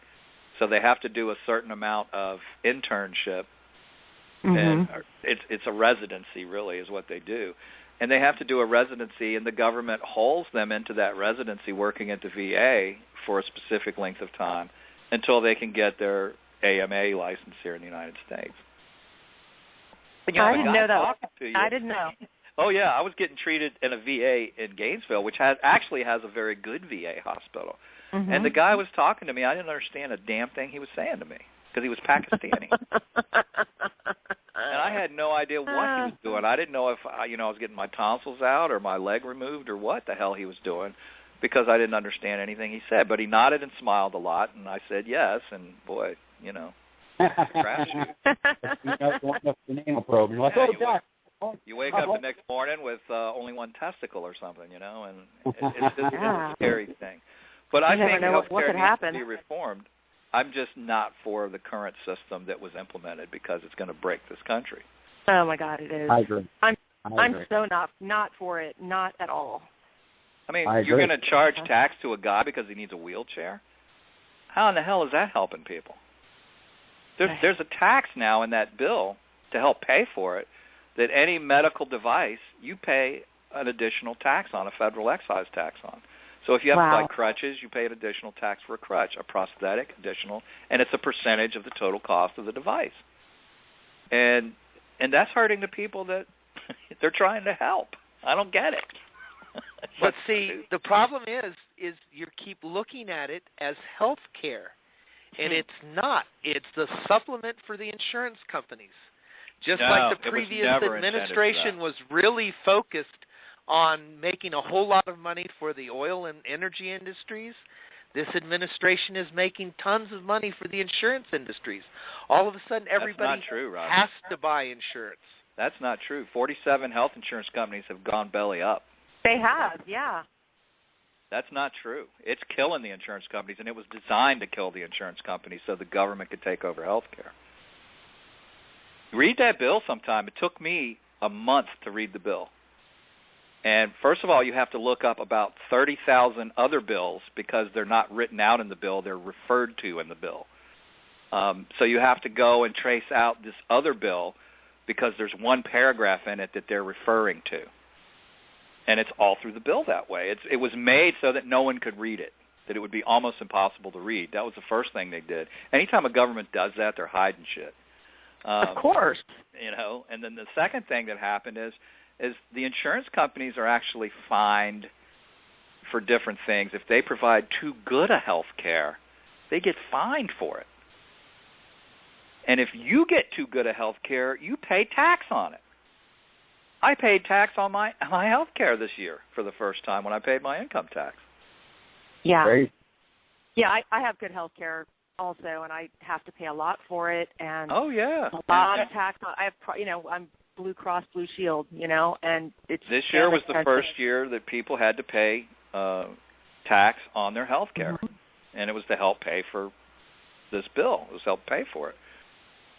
So they have to do a certain amount of internship, and it's a residency, really, is what they do. And they have to do a residency, and the government holds them into that residency working at the VA for a specific length of time until they can get their AMA license here in the United States. But, you know, I didn't know that. I didn't know. Oh, yeah, I was getting treated in a VA in Gainesville, which actually has a very good VA hospital. And the guy was talking to me. I didn't understand a damn thing he was saying to me because he was Pakistani. And I had no idea what he was doing. I didn't know if I was getting my tonsils out or my leg removed or what the hell he was doing because I didn't understand anything he said. But he nodded and smiled a lot, and I said yes, and boy, crapshoot. The nasal probe. You're like, Doc. You wake up the next morning with only one testicle or something, and it's just a scary thing. But I think healthcare needs to be reformed. I'm just not for the current system that was implemented because it's going to break this country. Oh my God, it is. I agree. I'm so not for it, not at all. I mean, you're going to charge tax to a guy because he needs a wheelchair? How in the hell is that helping people? There's a tax now in that bill to help pay for it that any medical device you pay an additional tax on, a federal excise tax on. So if you have to buy crutches, you pay an additional tax for a crutch, a prosthetic additional, and it's a percentage of the total cost of the device. And that's hurting the people that they're trying to help. I don't get it. But see, the problem is you keep looking at it as health care, and it's not. It's the supplement for the insurance companies. Just like the previous administration was really focused on making a whole lot of money for the oil and energy industries, this administration is making tons of money for the insurance industries. All of a sudden, everybody has to buy insurance. That's not true. 47 health insurance companies have gone belly up. They have, yeah. That's not true. It's killing the insurance companies, and it was designed to kill the insurance companies so the government could take over health care. Read that bill sometime. It took me a month to read the bill. And first of all, you have to look up about 30,000 other bills because they're not written out in the bill. They're referred to in the bill. So you have to go and trace out this other bill because there's one paragraph in it that they're referring to. And it's all through the bill that way. It was made so that no one could read it, that it would be almost impossible to read. That was the first thing they did. Anytime a government does that, they're hiding shit. Of course. You know, and then the second thing that happened is the insurance companies are actually fined for different things. If they provide too good a health care, they get fined for it. And if you get too good a health care, you pay tax on it. I paid tax on my health care this year for the first time when I paid my income tax. Yeah. Great. Yeah, I have good health care also, and I have to pay a lot for it. And oh, yeah. A lot of tax. I have, I'm Blue Cross Blue Shield, and it's... This year was the first year that people had to pay tax on their health care, and it was to help pay for this bill. It was to help pay for it.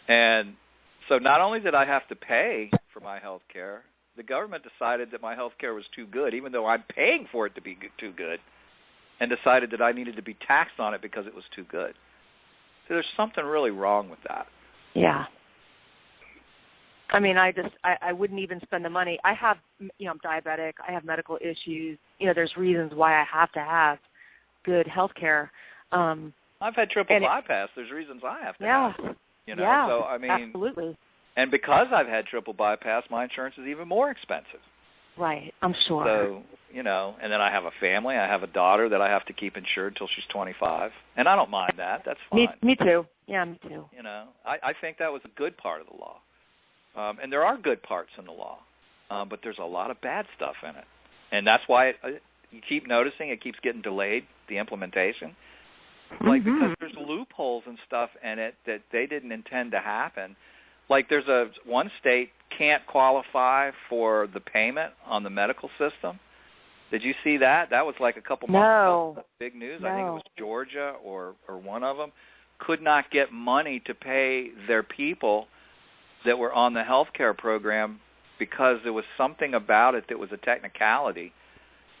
And so not only did I have to pay for my health care, the government decided that my health care was too good, even though I'm paying for it to be too good, and decided that I needed to be taxed on it because it was too good. So there's something really wrong with that. Yeah. I mean, I wouldn't even spend the money. I have, I'm diabetic. I have medical issues. There's reasons why I have to have good health care. I've had triple bypass. There's reasons I have to have it. Yeah, so I mean, absolutely. And because I've had triple bypass, my insurance is even more expensive. Right, I'm sure. So, and then I have a family. I have a daughter that I have to keep insured till she's 25. And I don't mind that. That's fine. Me too. Yeah, me too. I think that was a good part of the law. And there are good parts in the law. But there's a lot of bad stuff in it. And that's why you keep noticing it keeps getting delayed, the implementation. Like, because there's loopholes and stuff in it that they didn't intend to happen. Like, there's one state can't qualify for the payment on the medical system. Did you see that? That was like a couple months ago. Big news. No. I think it was Georgia or one of them could not get money to pay their people that were on the health care program because there was something about it that was a technicality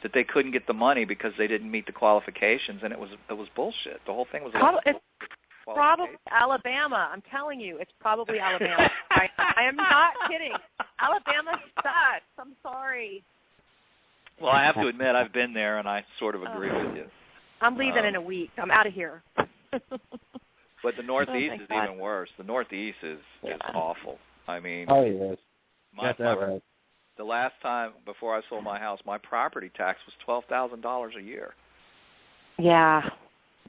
that they couldn't get the money because they didn't meet the qualifications, and it was bullshit. The whole thing was it's probably Alabama. I'm telling you, it's probably Alabama. I am not kidding. Alabama sucks. I'm sorry. Well, I have to admit, I've been there, and I sort of agree with you. I'm leaving in a week. I'm out of here. But the Northeast is even worse. The Northeast is awful. I mean, yes. That's right. The last time before I sold my house, my property tax was $12,000 a year. Yeah.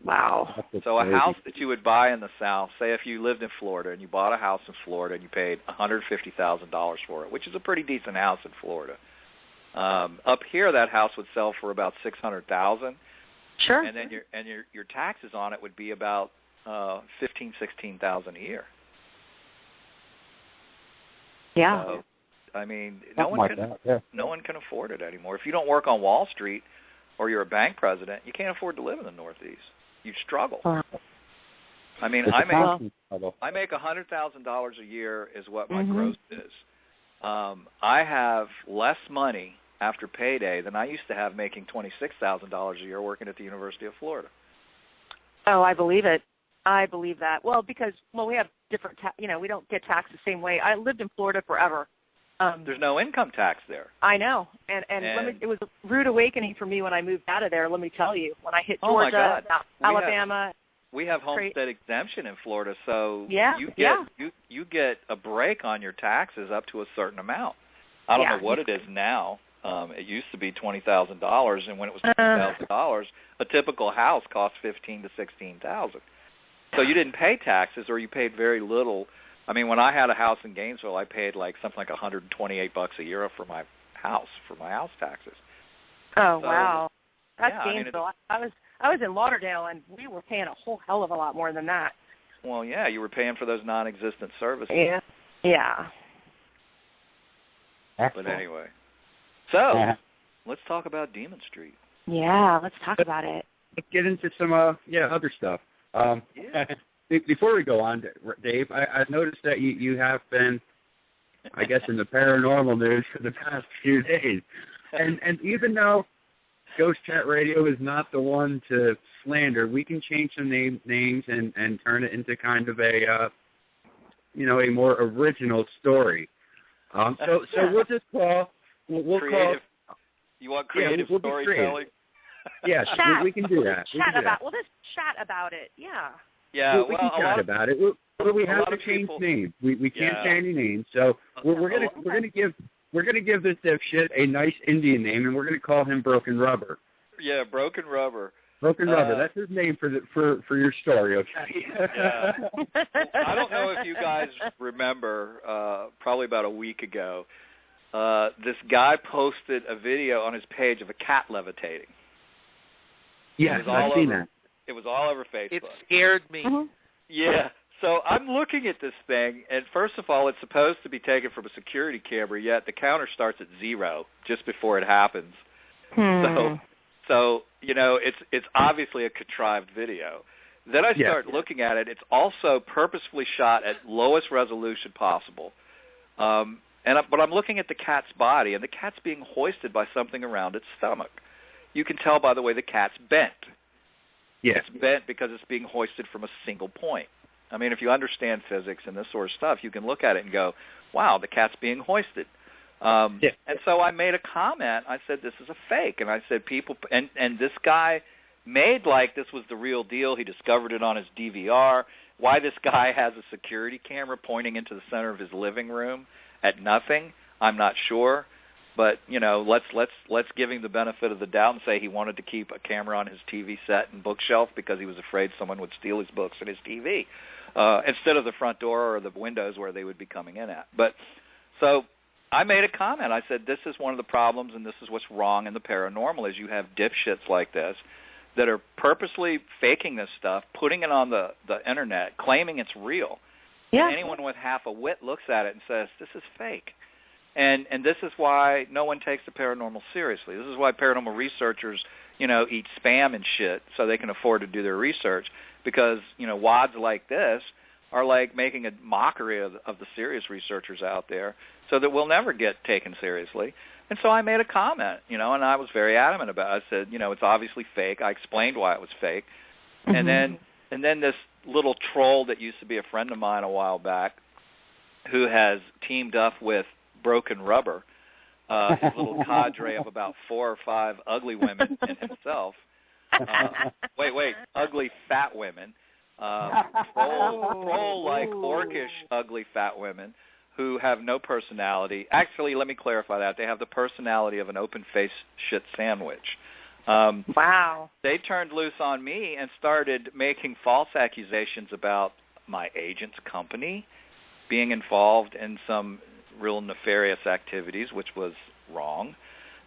Wow. So a house that you would buy in the South, say if you lived in Florida and you bought a house in Florida and you paid $150,000 for it, which is a pretty decent house in Florida. Up here, that house would sell for about $600,000. Sure. And then your taxes on it would be about $16,000 a year. Yeah. So, I mean, no one can afford it anymore. If you don't work on Wall Street or you're a bank president, you can't afford to live in the Northeast. You'd struggle. I mean, I make $100,000 a year is what my gross is. I have less money after payday than I used to have making $26,000 a year working at the University of Florida. Oh, I believe it. I believe that. Well, because we have different, we don't get taxed the same way. I lived in Florida forever. There's no income tax there. I know, and it was a rude awakening for me when I moved out of there. Let me tell you, when I hit Georgia, Alabama. We have homestead exemption in Florida, so you get a break on your taxes up to a certain amount. I don't know what it is now. It used to be $20,000, and when it was $20,000, a typical house cost $15,000 to $16,000. So you didn't pay taxes, or you paid very little. I mean, when I had a house in Gainesville, I paid like something like $128 a year for my house taxes. Oh, so, wow. That's Gainesville. I was in Lauderdale, and we were paying a whole hell of a lot more than that. Well, yeah, you were paying for those non-existent services. Yeah. But anyway. So, let's talk about Demon Street. Yeah, let's talk about it. Let's get into some other stuff. Before we go on, Dave, I've noticed that you have been, I guess, in the paranormal news for the past few days. And even though Ghost Chat Radio is not the one to slander, we can change some names and turn it into kind of a more original story. So we'll just call. We'll creative. Call. You want creative storytelling? Yes, we can do that. We'll just chat about it. Yeah. Yeah, we can chat about it. We have to change names. We can't say any names, so we're gonna give this dipshit a nice Indian name, and we're gonna call him Broken Rubber. Yeah, Broken Rubber. Broken Rubber. That's his name for your story, okay? Yeah. I don't know if you guys remember. Probably about a week ago, this guy posted a video on his page of a cat levitating. Yes, I've seen that. It was all over Facebook. It scared me. Mm-hmm. Yeah. So I'm looking at this thing, and first of all, it's supposed to be taken from a security camera, yet the counter starts at 0 just before it happens. So it's obviously a contrived video. Then I start looking at it. It's also purposefully shot at lowest resolution possible. But I'm looking at the cat's body, and the cat's being hoisted by something around its stomach. You can tell by the way the cat's bent. Yeah. It's bent because it's being hoisted from a single point. I mean, if you understand physics and this sort of stuff, you can look at it and go, wow, the cat's being hoisted. And so I made a comment. I said, this is a fake. And I said, people, and this guy made like this was the real deal. He discovered it on his DVR. Why this guy has a security camera pointing into the center of his living room at nothing, I'm not sure. But, let's give him the benefit of the doubt and say he wanted to keep a camera on his TV set and bookshelf because he was afraid someone would steal his books and his TV instead of the front door or the windows where they would be coming in at. But so I made a comment. I said, this is one of the problems and this is what's wrong in the paranormal is you have dipshits like this that are purposely faking this stuff, putting it on the Internet, claiming it's real. Yeah. And anyone with half a wit looks at it and says, this is fake. And this is why no one takes the paranormal seriously. This is why paranormal researchers, eat Spam and shit so they can afford to do their research because, wads like this are like making a mockery of the serious researchers out there so that we'll never get taken seriously. And so I made a comment, and I was very adamant about it. I said, it's obviously fake. I explained why it was fake. Mm-hmm. And then this little troll that used to be a friend of mine a while back who has teamed up with Broken Rubber, his little cadre of about 4 or 5 ugly women and himself. Ugly fat women. Troll-like, orcish, ugly fat women who have no personality. Actually, let me clarify that. They have the personality of an open-faced shit sandwich. Wow. They turned loose on me and started making false accusations about my agent's company being involved in some real nefarious activities, which was wrong.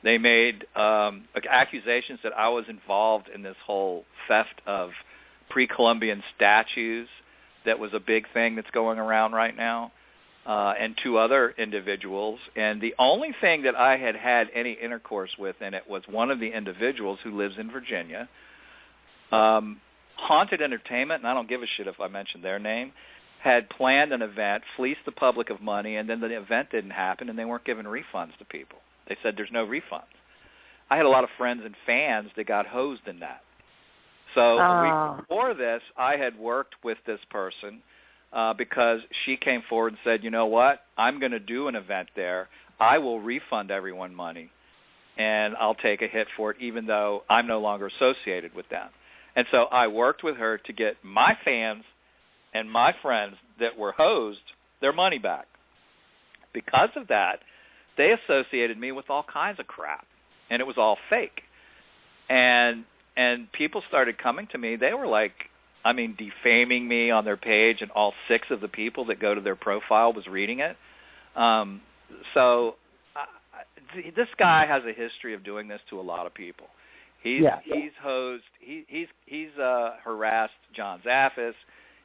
They made accusations that I was involved in this whole theft of pre-Columbian statues that was a big thing that's going around right now, and 2 other individuals. And the only thing that I had any intercourse with in it was one of the individuals who lives in Virginia, Haunted Entertainment, and I don't give a shit if I mention their name, had planned an event, fleeced the public of money, and then the event didn't happen, and they weren't giving refunds to people. They said there's no refunds. I had a lot of friends and fans that got hosed in that. So a week before this, I had worked with this person because she came forward and said, you know what, I'm going to do an event there. I will refund everyone money, and I'll take a hit for it, even though I'm no longer associated with them. And so I worked with her to get my fans and my friends that were hosed their money back. Because of that, they associated me with all kinds of crap, and it was all fake. And people started coming to me. They were like, defaming me on their page, and all 6 of the people that go to their profile was reading it. This guy has a history of doing this to a lot of people. He's harassed John Zaffis.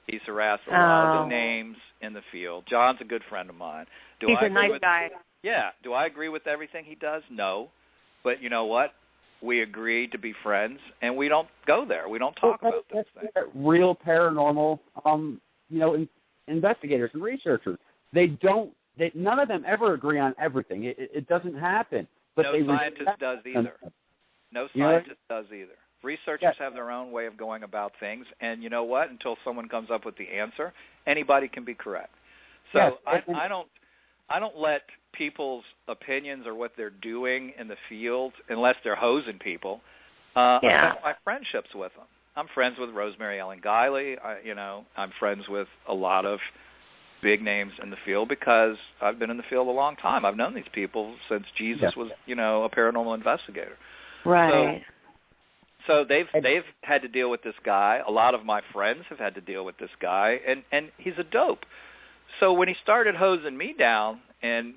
He's harassed a lot of the names in the field. John's a good friend of mine. He's a nice guy. Yeah. Do I agree with everything he does? No. But you know what? We agreed to be friends, and we don't go there. We don't talk about those things. Real paranormal, investigators and researchers. None of them ever agree on everything. It doesn't happen. But no scientist does either. No scientist does either. Researchers have their own way of going about things, and you know what? Until someone comes up with the answer, anybody can be correct. So I don't let people's opinions or what they're doing in the field, unless they're hosing people, affect my friendships with them. I'm friends with Rosemary Ellen Guiley. I'm friends with a lot of big names in the field because I've been in the field a long time. I've known these people since Jesus was, a paranormal investigator. Right. So they've had to deal with this guy. A lot of my friends have had to deal with this guy, and he's a dope. So when he started hosing me down and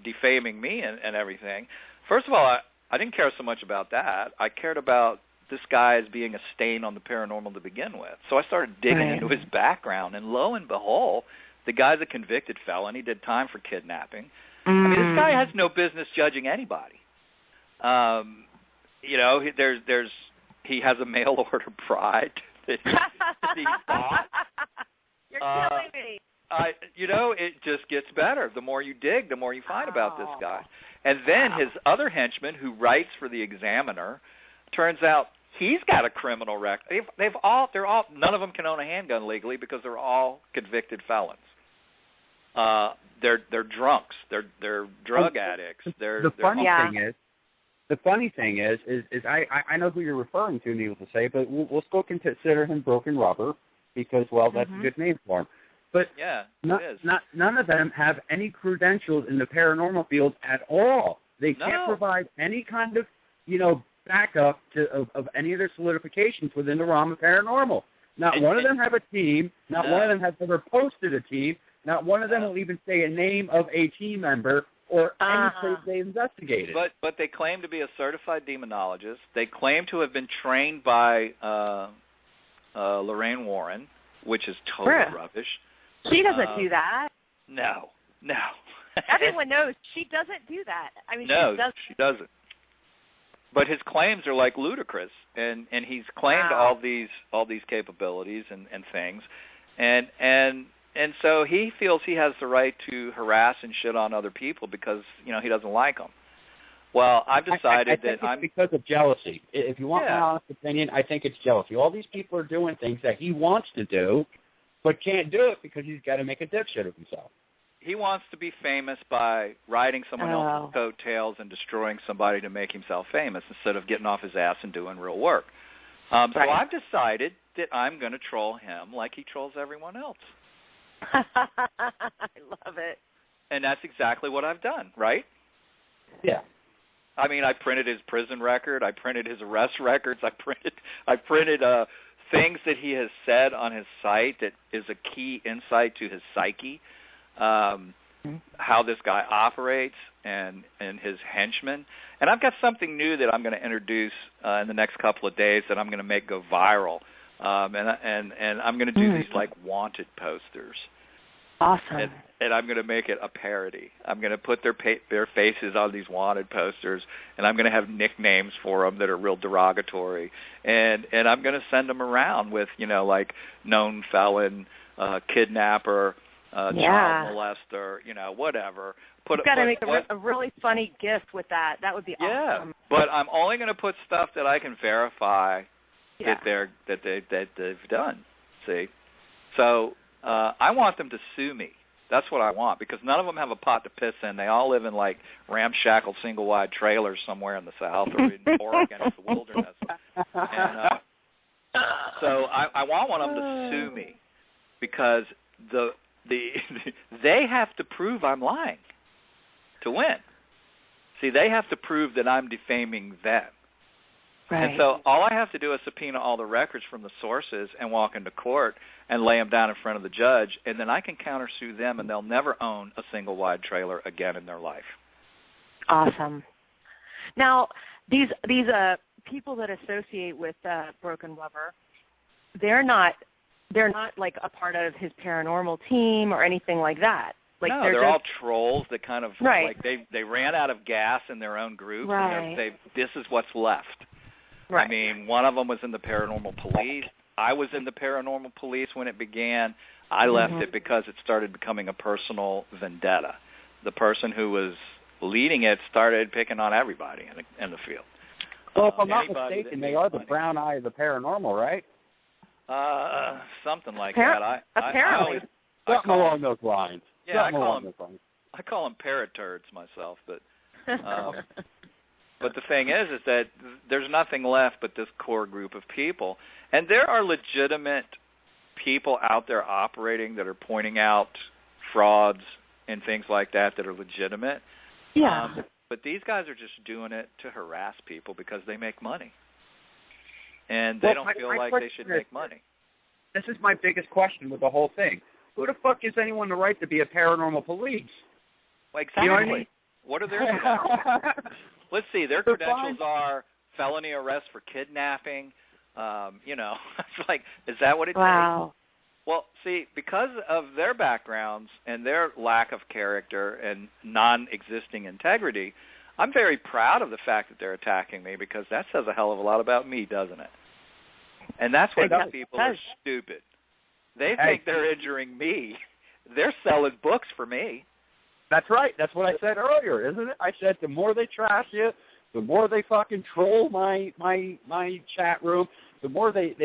defaming me and everything, first of all, I didn't care so much about that. I cared about this guy as being a stain on the paranormal to begin with. So I started digging into his background, and lo and behold, the guy's a convicted felon. He did time for kidnapping. I mean, this guy has no business judging anybody. He has a mail order bride that he bought. You're killing me. It just gets better. The more you dig, the more you find about this guy. And then his other henchman, who writes for the Examiner, turns out he's got a criminal record. None of them can own a handgun legally because they're all convicted felons. They're drunks. They're drug addicts. The funny thing is I know who you're referring to, needless to say, but we'll still consider him broken rubber because, well, that's a good name for him. But none of them have any credentials in the paranormal field at all. They can't provide any kind of, backup of any of their solidifications within the realm of paranormal. Not one of them have a team. Not one of them has ever posted a team. Not one of them will even say a name of a team member or any place they investigated. But they claim to be a certified demonologist. They claim to have been trained by Lorraine Warren, which is total rubbish. She doesn't do that. No. Everyone knows she doesn't do that. I mean, she doesn't. But his claims are like ludicrous, and he's claimed all these capabilities and things, and so he feels he has the right to harass and shit on other people because he doesn't like them. Well, I've decided I think it's because of jealousy. If you want my honest opinion, I think it's jealousy. All these people are doing things that he wants to do, but can't do it because he's got to make a dipshit of himself. He wants to be famous by riding someone else's coattails and destroying somebody to make himself famous instead of getting off his ass and doing real work. So I've decided that I'm going to troll him like he trolls everyone else. I love it. And that's exactly what I've done, right? Yeah. I mean, I printed his prison record. I printed his arrest records. I printed things that he has said on his site that is a key insight to his psyche. How this guy operates and his henchmen. And I've got something new that I'm going to introduce in the next couple of days that I'm going to make go viral. And I'm going to do these like wanted posters. Awesome. And I'm going to make it a parody. I'm going to put their faces on these wanted posters, and I'm going to have nicknames for them that are real derogatory. And I'm going to send them around with, like known felon, kidnapper, child molester, whatever. You've got to make a really funny GIF with that. That would be awesome. But I'm only going to put stuff that I can verify that they've done. See, so I want them to sue me. That's what I want because none of them have a pot to piss in. They all live in like ramshackle single-wide trailers somewhere in the South or in Oregon in the wilderness. And so I want one of them to sue me because they have to prove I'm lying to win. See, they have to prove that I'm defaming them. Right. And so all I have to do is subpoena all the records from the sources and walk into court and lay them down in front of the judge, and then I can countersue them, and they'll never own a single-wide trailer again in their life. Awesome. Now, these people that associate with Broken Rubber, they're not like a part of his paranormal team or anything like that. Like no, they're all trolls that kind of like they ran out of gas in their own group, and this is what's left. Right. I mean, one of them was in the paranormal police. I was in the paranormal police when it began. I left it because it started becoming a personal vendetta. The person who was leading it started picking on everybody in the field. Well, if I'm not mistaken, they are the brown eye of the paranormal, right? Something like that. Apparently. Something along those lines. Yeah, I call them paraturds myself, but But the thing is that there's nothing left but this core group of people. And there are legitimate people out there operating that are pointing out frauds and things like that are legitimate. Yeah. But these guys are just doing it to harass people because they make money. And they don't feel like they should make money. This is my biggest question with the whole thing. Who the fuck gives anyone the right to be a paranormal police? Well, exactly. You know what I mean? What are their credentials? Let's see. Their credentials are felony arrest for kidnapping. It's like, is that what it takes? Well, see, because of their backgrounds and their lack of character and non-existing integrity, I'm very proud of the fact that they're attacking me because that says a hell of a lot about me, doesn't it? And that's why these people are stupid. They think they're injuring me. They're selling books for me. That's right. That's what I said earlier, isn't it? I said the more they trash you, the more they fucking troll my chat room, the more they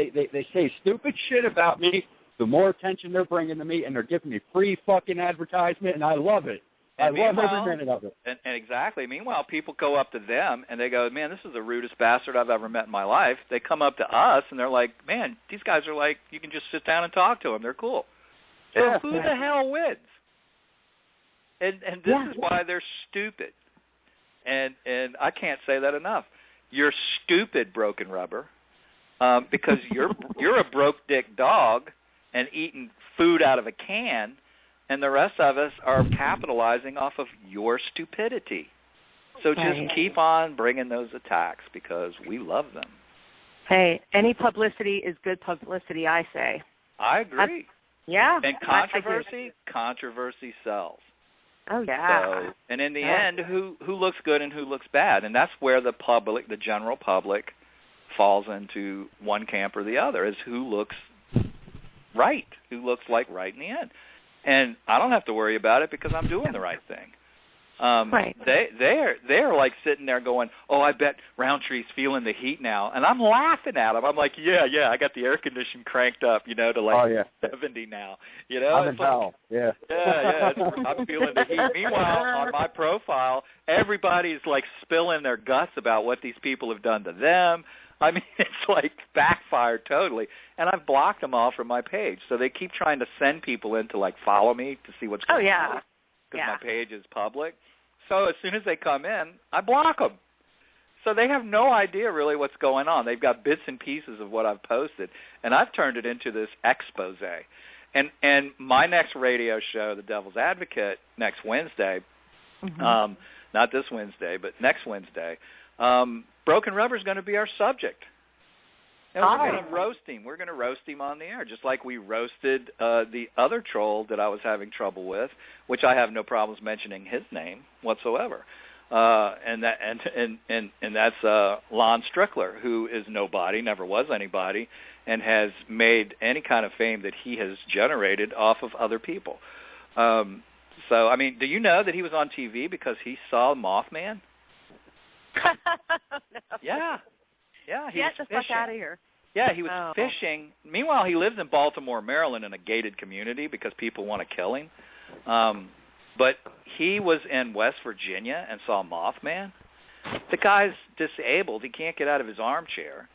say stupid shit about me, the more attention they're bringing to me, and they're giving me free fucking advertisement, and I love it. I love every minute of it. And exactly. Meanwhile, people go up to them, and they go, man, this is the rudest bastard I've ever met in my life. They come up to us, and they're like, man, these guys are like, you can just sit down and talk to them. They're cool. So who the hell wins? And this is why they're stupid. And I can't say that enough. You're stupid, Broken Rubber, because you're a broke dick dog and eating food out of a can, and the rest of us are capitalizing off of your stupidity. So just keep on bringing those attacks because we love them. Hey, any publicity is good publicity, I say. I agree. And controversy sells. Oh, yeah. So, and in the end, who looks good and who looks bad? And that's where the public, the general public, falls into one camp or the other, is who looks right, who looks like right in the end. And I don't have to worry about it because I'm doing the right thing. They're like sitting there going, oh, I bet Roundtree's feeling the heat now. And I'm laughing at them. I'm like, yeah, I got the air conditioning cranked up, to like 70 now. I'm in hell. I'm feeling the heat. Meanwhile, on my profile, everybody's like spilling their guts about what these people have done to them. I mean, it's like backfired totally. And I've blocked them all from my page. So they keep trying to send people in to like follow me to see what's going on. Because my page is public. So as soon as they come in, I block them. So they have no idea really what's going on. They've got bits and pieces of what I've posted, and I've turned it into this expose. And my next radio show, The Devil's Advocate, next Wednesday, not this Wednesday, but next Wednesday, Broken Rubber is going to be our subject. And we're going to roast him. We're going to roast him on the air, just like we roasted the other troll that I was having trouble with, which I have no problems mentioning his name whatsoever. And that's Lon Strickler, who is nobody, never was anybody, and has made any kind of fame that he has generated off of other people. So, I mean, do you know that he was on TV because he saw Mothman? No. Yeah, he was the fishing. fuck out of here. Yeah, he was fishing. Meanwhile, he lives in Baltimore, Maryland, in a gated community because people want to kill him. But he was in West Virginia and saw Mothman. The guy's disabled. He can't get out of his armchair.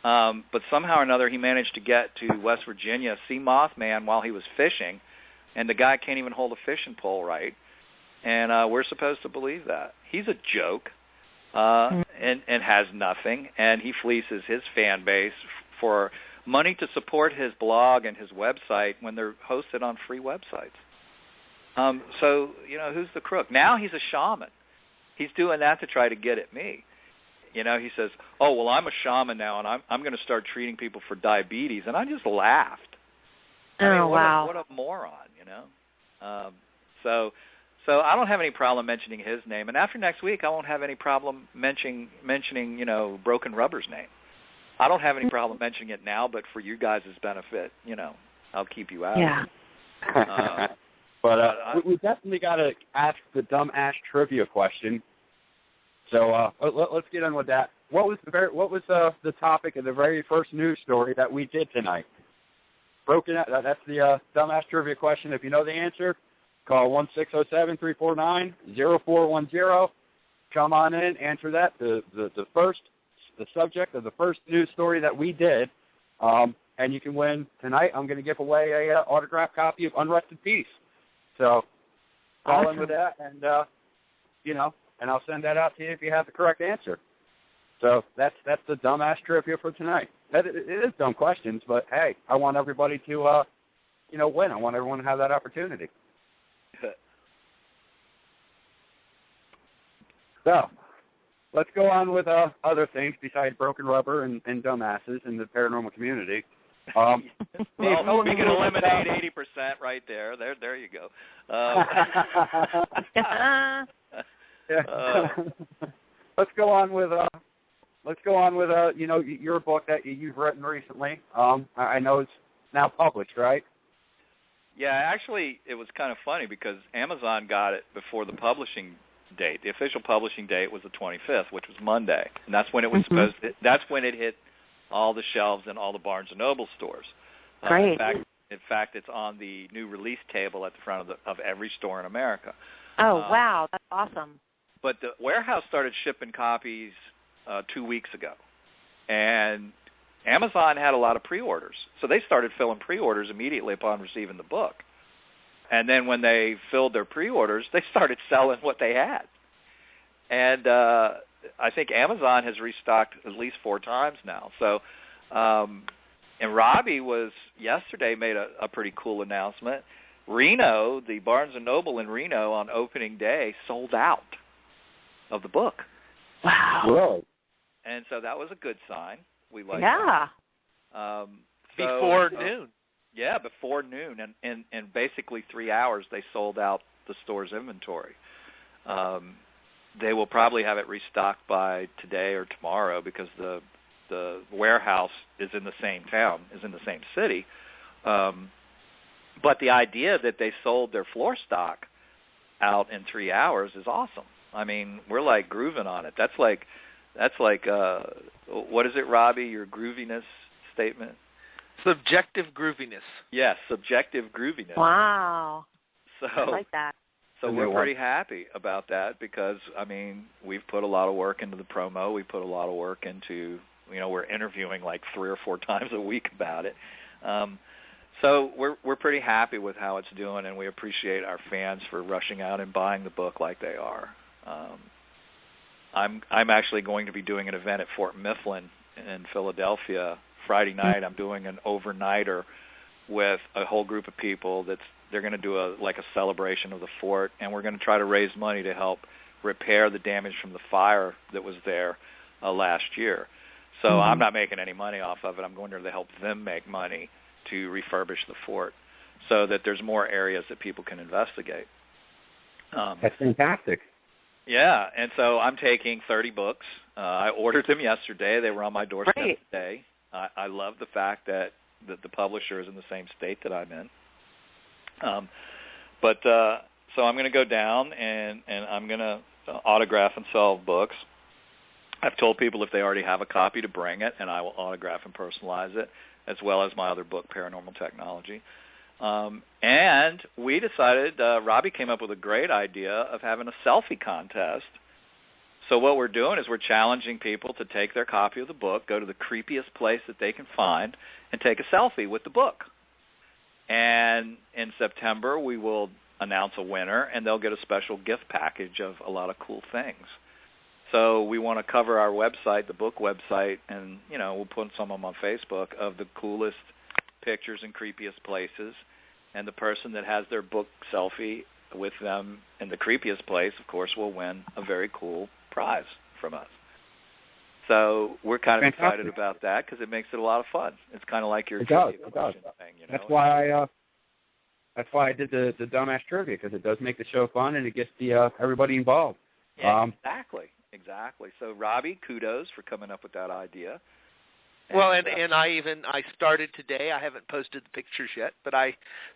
But somehow or another, he managed to get to West Virginia, see Mothman while he was fishing, and the guy can't even hold a fishing pole right. And we're supposed to believe that. He's a joke. And has nothing, and he fleeces his fan base for money to support his blog and his website when they're hosted on free websites. So, who's the crook? Now he's a shaman. He's doing that to try to get at me. He says, oh, well, I'm a shaman now, and I'm going to start treating people for diabetes, and I just laughed. Wow. What a moron, So I don't have any problem mentioning his name, and after next week, I won't have any problem mentioning Broken Rubber's name. I don't have any problem mentioning it now, but for you guys' benefit, I'll keep you out. Yeah. But we definitely got to ask the dumb ass trivia question. So let's get on with that. What was the topic of the very first news story that we did tonight? That's the dumb ass trivia question. If you know the answer, call 1-607-349-0410. come on in, answer that. The subject of the first news story that we did, and you can win tonight. I'm going to give away a autographed copy of Unrested Peace. So call in with that, and and I'll send that out to you if you have the correct answer. So that's the dumbass trivia for tonight. It is dumb questions, but hey, I want everybody to win. I want everyone to have that opportunity. So let's go on with other things besides broken rubber and dumbasses in the paranormal community. Well, we can eliminate 80% right there. There you go. Let's go on with your book that you've written recently. I know it's now published, right? Yeah, actually, it was kind of funny because Amazon got it before the publishing date. The official publishing date was the 25th, which was Monday, and that's when it was that's when it hit all the shelves in all the Barnes and Noble stores. Great. In fact, it's on the new release table at the front of every store in America. Oh, wow, that's awesome. But the warehouse started shipping copies 2 weeks ago, and Amazon had a lot of pre-orders, so they started filling pre-orders immediately upon receiving the book. And then when they filled their pre-orders, they started selling what they had. And I think Amazon has restocked at least 4 times now. So, and Robbie yesterday made a pretty cool announcement. Reno, the Barnes & Noble in Reno on opening day sold out of the book. Wow. Whoa. And so that was a good sign. We like that. Before noon. Yeah, before noon. And in basically 3 hours, they sold out the store's inventory. They will probably have it restocked by today or tomorrow because the warehouse is in the same town, is in the same city. But the idea that they sold their floor stock out in 3 hours is awesome. I mean, we're like grooving on it. That's like what is it, Robbie? Your grooviness statement? Subjective grooviness. Yes, subjective grooviness. Wow. So I like that. So we're pretty happy about that because, I mean, we've put a lot of work into the promo. We put a lot of work into, we're interviewing like 3 or 4 times a week about it. So we're pretty happy with how it's doing, and we appreciate our fans for rushing out and buying the book like they are. I'm actually going to be doing an event at Fort Mifflin in Philadelphia Friday night. I'm doing an overnighter with a whole group of people. They're going to do a celebration of the fort, and we're going to try to raise money to help repair the damage from the fire that was there last year. So I'm not making any money off of it. I'm going there to help them make money to refurbish the fort so that there's more areas that people can investigate. That's fantastic. Yeah, and so I'm taking 30 books. I ordered them yesterday. They were on my doorstep today. I love the fact that the publisher is in the same state that I'm in. So I'm going to go down and I'm going to autograph and sell books. I've told people if they already have a copy to bring it, and I will autograph and personalize it, as well as my other book, Paranormal Technology. And we decided, Robbie came up with a great idea of having a selfie contest. So what we're doing is we're challenging people to take their copy of the book, go to the creepiest place that they can find, and take a selfie with the book. And in September, we will announce a winner, and they'll get a special gift package of a lot of cool things. So we want to cover our website, the book website, and, we'll put some of them on Facebook of the coolest pictures and creepiest places. And the person that has their book selfie with them in the creepiest place, of course, will win a very cool prize from us. So we're kind of excited about that because it makes it a lot of fun. It's kind of like your trivia question thing. That's why I did the dumbass trivia, because it does make the show fun and it gets everybody involved. Yeah, exactly. So Robbie, kudos for coming up with that idea. Well, and I started today. I haven't posted the pictures yet, but I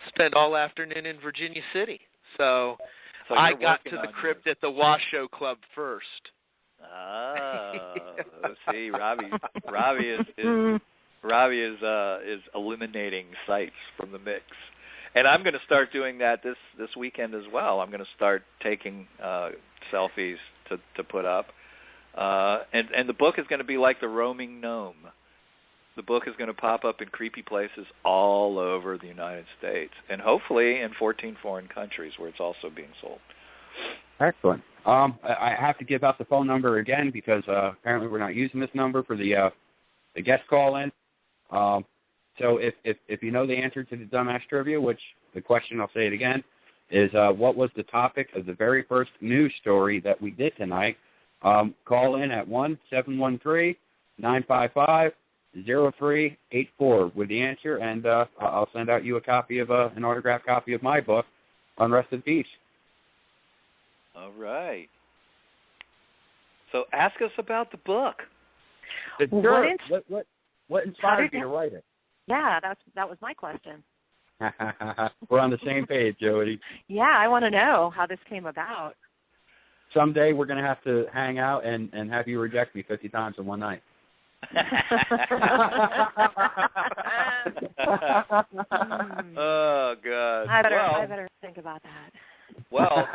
spent all afternoon in Virginia City. So I got to the crypt at the Washoe Club first. See, Robbie is eliminating sites from the mix, and I'm going to start doing that this weekend as well. I'm going to start taking selfies to put up. And the book is going to be like the roaming gnome. The book is going to pop up in creepy places all over the United States, and hopefully in 14 foreign countries where it's also being sold. Excellent. I have to give out the phone number again because apparently we're not using this number for the guest call-in. So if you know the answer to the Dumbass Trivia, which the question, I'll say it again, is what was the topic of the very first news story that we did tonight, call in at 1-713-955-0384 with the answer, and I'll send out you a copy of an autographed copy of my book, Unrest in Peace. All right. So ask us about the book. What inspired you to write it? Yeah, that was my question. We're on the same page, Jodi. Yeah, I want to know how this came about. Someday we're going to have to hang out and have you reject me 50 times in one night. Oh, God. I better think about that. Well,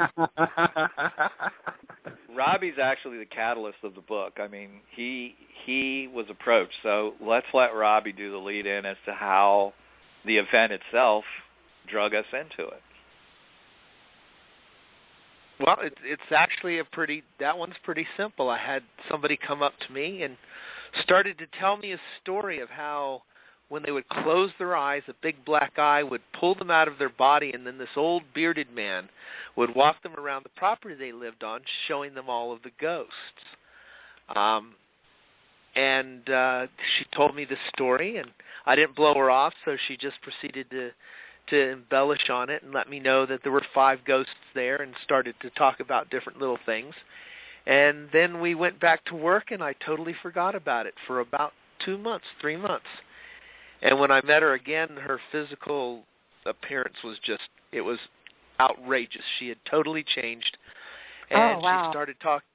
Robbie's actually the catalyst of the book. I mean, he was approached, so let's let Robbie do the lead-in as to how the event itself drug us into it. Well, it's actually that one's pretty simple. I had somebody come up to me and started to tell me a story of how when they would close their eyes, a big black eye would pull them out of their body, and then this old bearded man would walk them around the property they lived on, showing them all of the ghosts. And she told me this story, and I didn't blow her off, so she just proceeded to embellish on it and let me know that there were 5 ghosts there and started to talk about different little things. And then we went back to work, and I totally forgot about it for about 2 months, 3 months. And when I met her again, her physical appearance was it was outrageous. She had totally changed. And she started talking,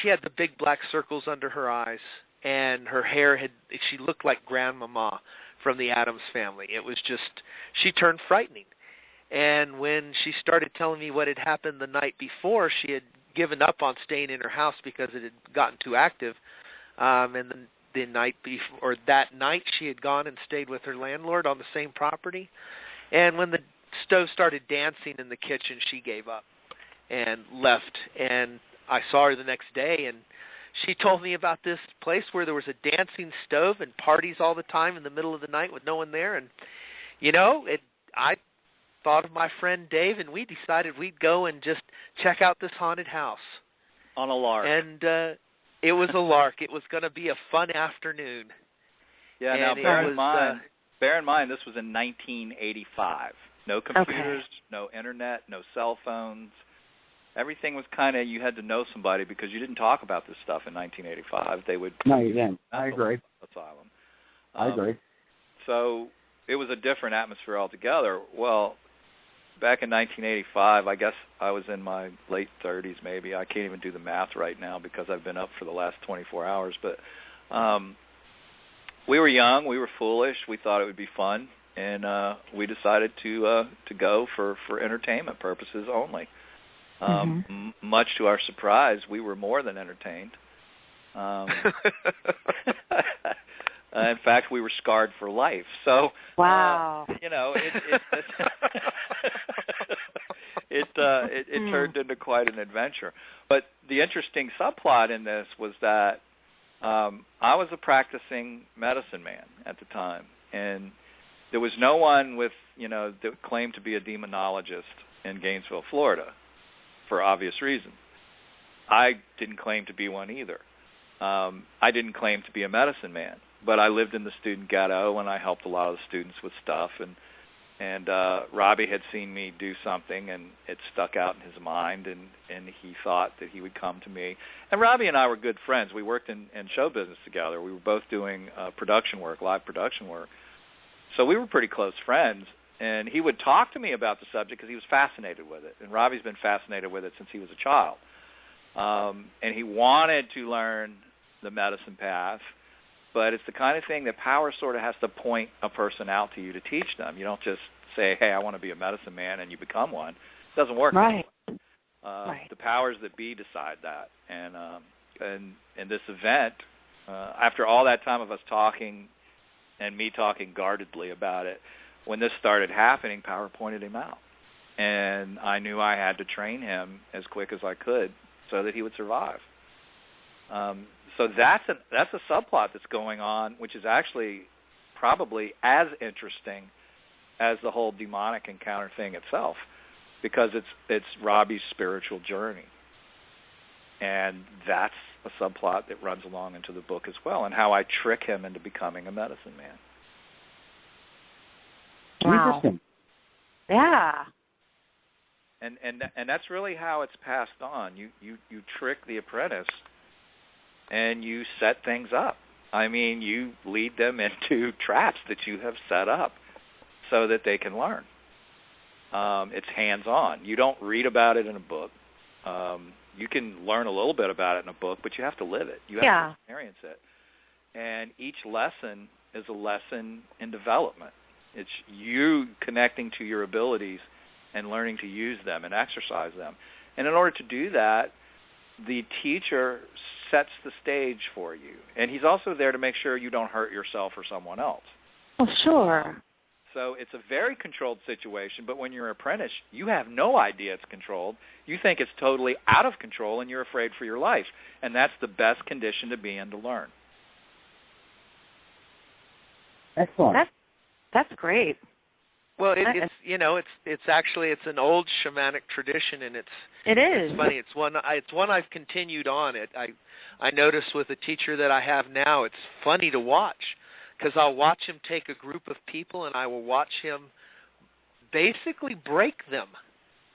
she had the big black circles under her eyes, and her hair she looked like Grandmama from the Addams Family. It was she turned frightening. And when she started telling me what had happened the night before, she had given up on staying in her house because it had gotten too active. And then the night before, or that night, she had gone and stayed with her landlord on the same property. And when the stove started dancing in the kitchen, she gave up and left. And I saw her the next day, and she told me about this place where there was a dancing stove and parties all the time in the middle of the night with no one there. And, I thought of my friend Dave, and we decided we'd go and just check out this haunted house. On a lark. And it was a lark. It was going to be a fun afternoon. Yeah, and now bear in mind, this was in 1985. No computers, no internet, no cell phones. Everything was kind of, you had to know somebody because you didn't talk about this stuff in 1985. They would. No, you didn't. I agree. Asylum. I agree. So it was a different atmosphere altogether. Well, back in 1985, I guess I was in my late 30s maybe. I can't even do the math right now because I've been up for the last 24 hours. But we were young. We were foolish. We thought it would be fun. And we decided to go for entertainment purposes only. Much to our surprise, we were more than entertained. In fact, we were scarred for life. So, wow, it turned into quite an adventure. But the interesting subplot in this was that I was a practicing medicine man at the time, and there was no one with that claimed to be a demonologist in Gainesville, Florida, for obvious reasons. I didn't claim to be one either. I didn't claim to be a medicine man, but I lived in the student ghetto, and I helped a lot of the students with stuff. And Robbie had seen me do something, and it stuck out in his mind, and he thought that he would come to me. And Robbie and I were good friends. We worked in show business together. We were both doing production work, live production work. So we were pretty close friends. And he would talk to me about the subject because he was fascinated with it. And Robbie's been fascinated with it since he was a child. And he wanted to learn the medicine path, but it's the kind of thing that power sort of has to point a person out to you to teach them. You don't just say, hey, I want to be a medicine man, and you become one. It doesn't work. Right. The powers that be decide that. And this event, after all that time of us talking and me talking guardedly about it, when this started happening, power pointed him out. And I knew I had to train him as quick as I could so that he would survive. So that's a subplot that's going on, which is actually probably as interesting as the whole demonic encounter thing itself, because it's Robbie's spiritual journey. And that's a subplot that runs along into the book as well, and how I trick him into becoming a medicine man. Wow. Interesting. Yeah. And that's really how it's passed on. You trick the apprentice, and you set things up. I mean, you lead them into traps that you have set up so that they can learn. It's hands-on. You don't read about it in a book. You can learn a little bit about it in a book, but you have to live it. You have to experience it. And each lesson is a lesson in development. It's you connecting to your abilities and learning to use them and exercise them. And in order to do that, the teacher sets the stage for you. And he's also there to make sure you don't hurt yourself or someone else. Oh, sure. So it's a very controlled situation, but when you're an apprentice, you have no idea it's controlled. You think it's totally out of control, and you're afraid for your life. And that's the best condition to be in to learn. Excellent. That's great. Well, it's actually an old shamanic tradition, and It is. It's funny. It's one I've continued on. I notice with the teacher that I have now, it's funny to watch, because I'll watch him take a group of people, and I will watch him basically break them.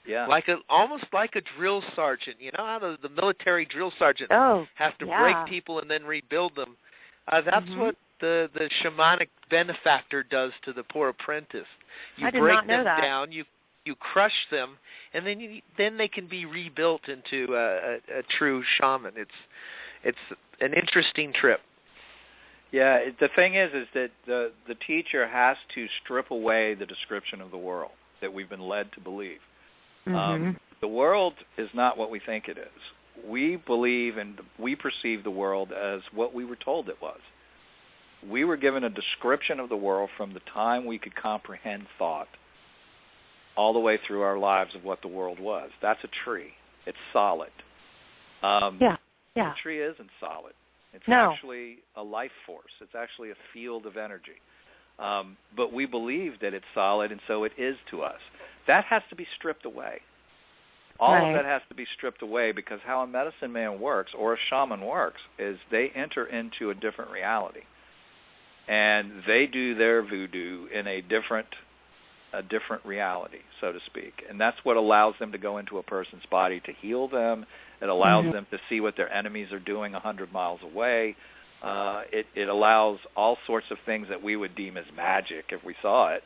Yeah. Almost like a drill sergeant. You know how the military drill sergeant have to break people and then rebuild them. That's what the shamanic benefactor does to the poor apprentice. You break them down, you crush them, and then they can be rebuilt into a true shaman. It's an interesting trip. Yeah, the thing is that the teacher has to strip away the description of the world that we've been led to believe. The world is not what we think it is. We believe and we perceive the world as what we were told it was. We were given a description of the world from the time we could comprehend thought all the way through our lives of what the world was. That's a tree. It's solid. The tree isn't solid. It's actually a life force. It's actually a field of energy. But we believe that it's solid, and so it is to us. That has to be stripped away. All of that has to be stripped away, because how a medicine man works or a shaman works is they enter into a different reality. And they do their voodoo in a different reality, so to speak. And that's what allows them to go into a person's body to heal them. It allows them to see what their enemies are doing 100 miles away. It allows all sorts of things that we would deem as magic if we saw it.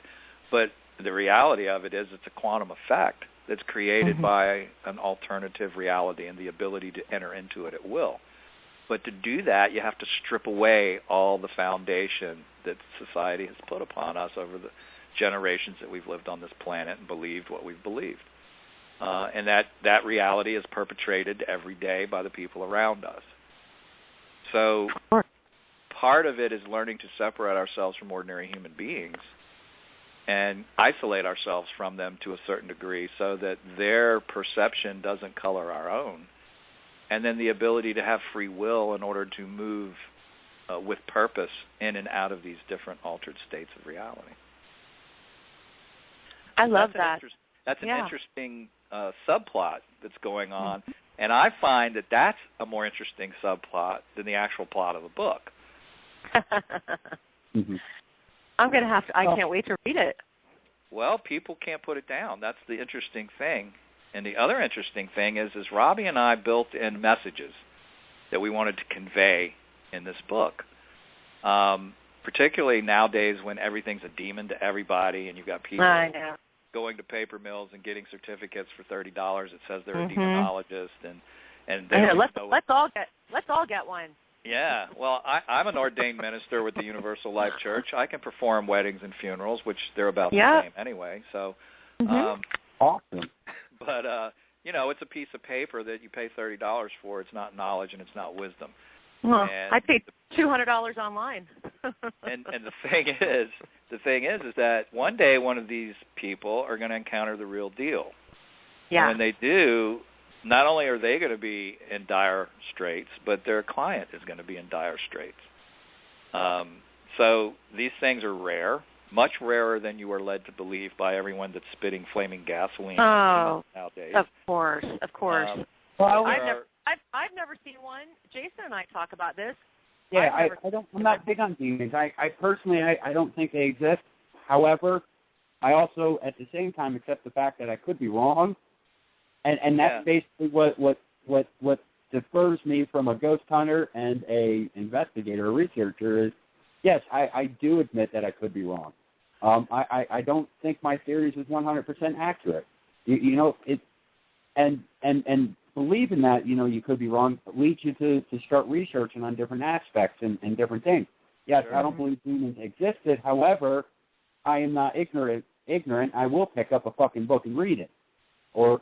But the reality of it is it's a quantum effect that's created by an alternative reality and the ability to enter into it at will. But to do that, you have to strip away all the foundation that society has put upon us over the generations that we've lived on this planet and believed what we've believed. And that reality is perpetrated every day by the people around us. So part of it is learning to separate ourselves from ordinary human beings and isolate ourselves from them to a certain degree so that their perception doesn't color our own. And then the ability to have free will in order to move with purpose in and out of these different altered states of reality. I love that. That's an interesting subplot that's going on, and I find that that's a more interesting subplot than the actual plot of the book. I'm going to have to. I can't wait to read it. Well, people can't put it down. That's the interesting thing. And the other interesting thing is Robbie and I built in messages that we wanted to convey in this book. Particularly nowadays when everything's a demon to everybody, and you've got people going to paper mills and getting certificates for $30 that says they're a demonologist, and they let's all get one. Yeah, well, I'm an ordained minister with the Universal Life Church. I can perform weddings and funerals, which they're about the same anyway. So, awesome. But it's a piece of paper that you pay $30 for. It's not knowledge and it's not wisdom. Well, I paid $200 online. and the thing is that one day one of these people are going to encounter the real deal. Yeah. And when they do, not only are they going to be in dire straits, but their client is going to be in dire straits. So these things are rare, much rarer than you are led to believe by everyone that's spitting flaming gasoline nowadays. Of course. I've never seen one. Jason and I talk about this. Yeah, I'm not big on demons. I personally don't think they exist. However, I also at the same time accept the fact that I could be wrong. And that's basically what differs me from a ghost hunter and a investigator, a researcher is, yes, I do admit that I could be wrong. I don't think my theories is 100% accurate. And believing that, you could be wrong leads you to start researching on different aspects and different things. Yes, sure. I don't believe demons existed. However, I am not ignorant. I will pick up a fucking book and read it. Or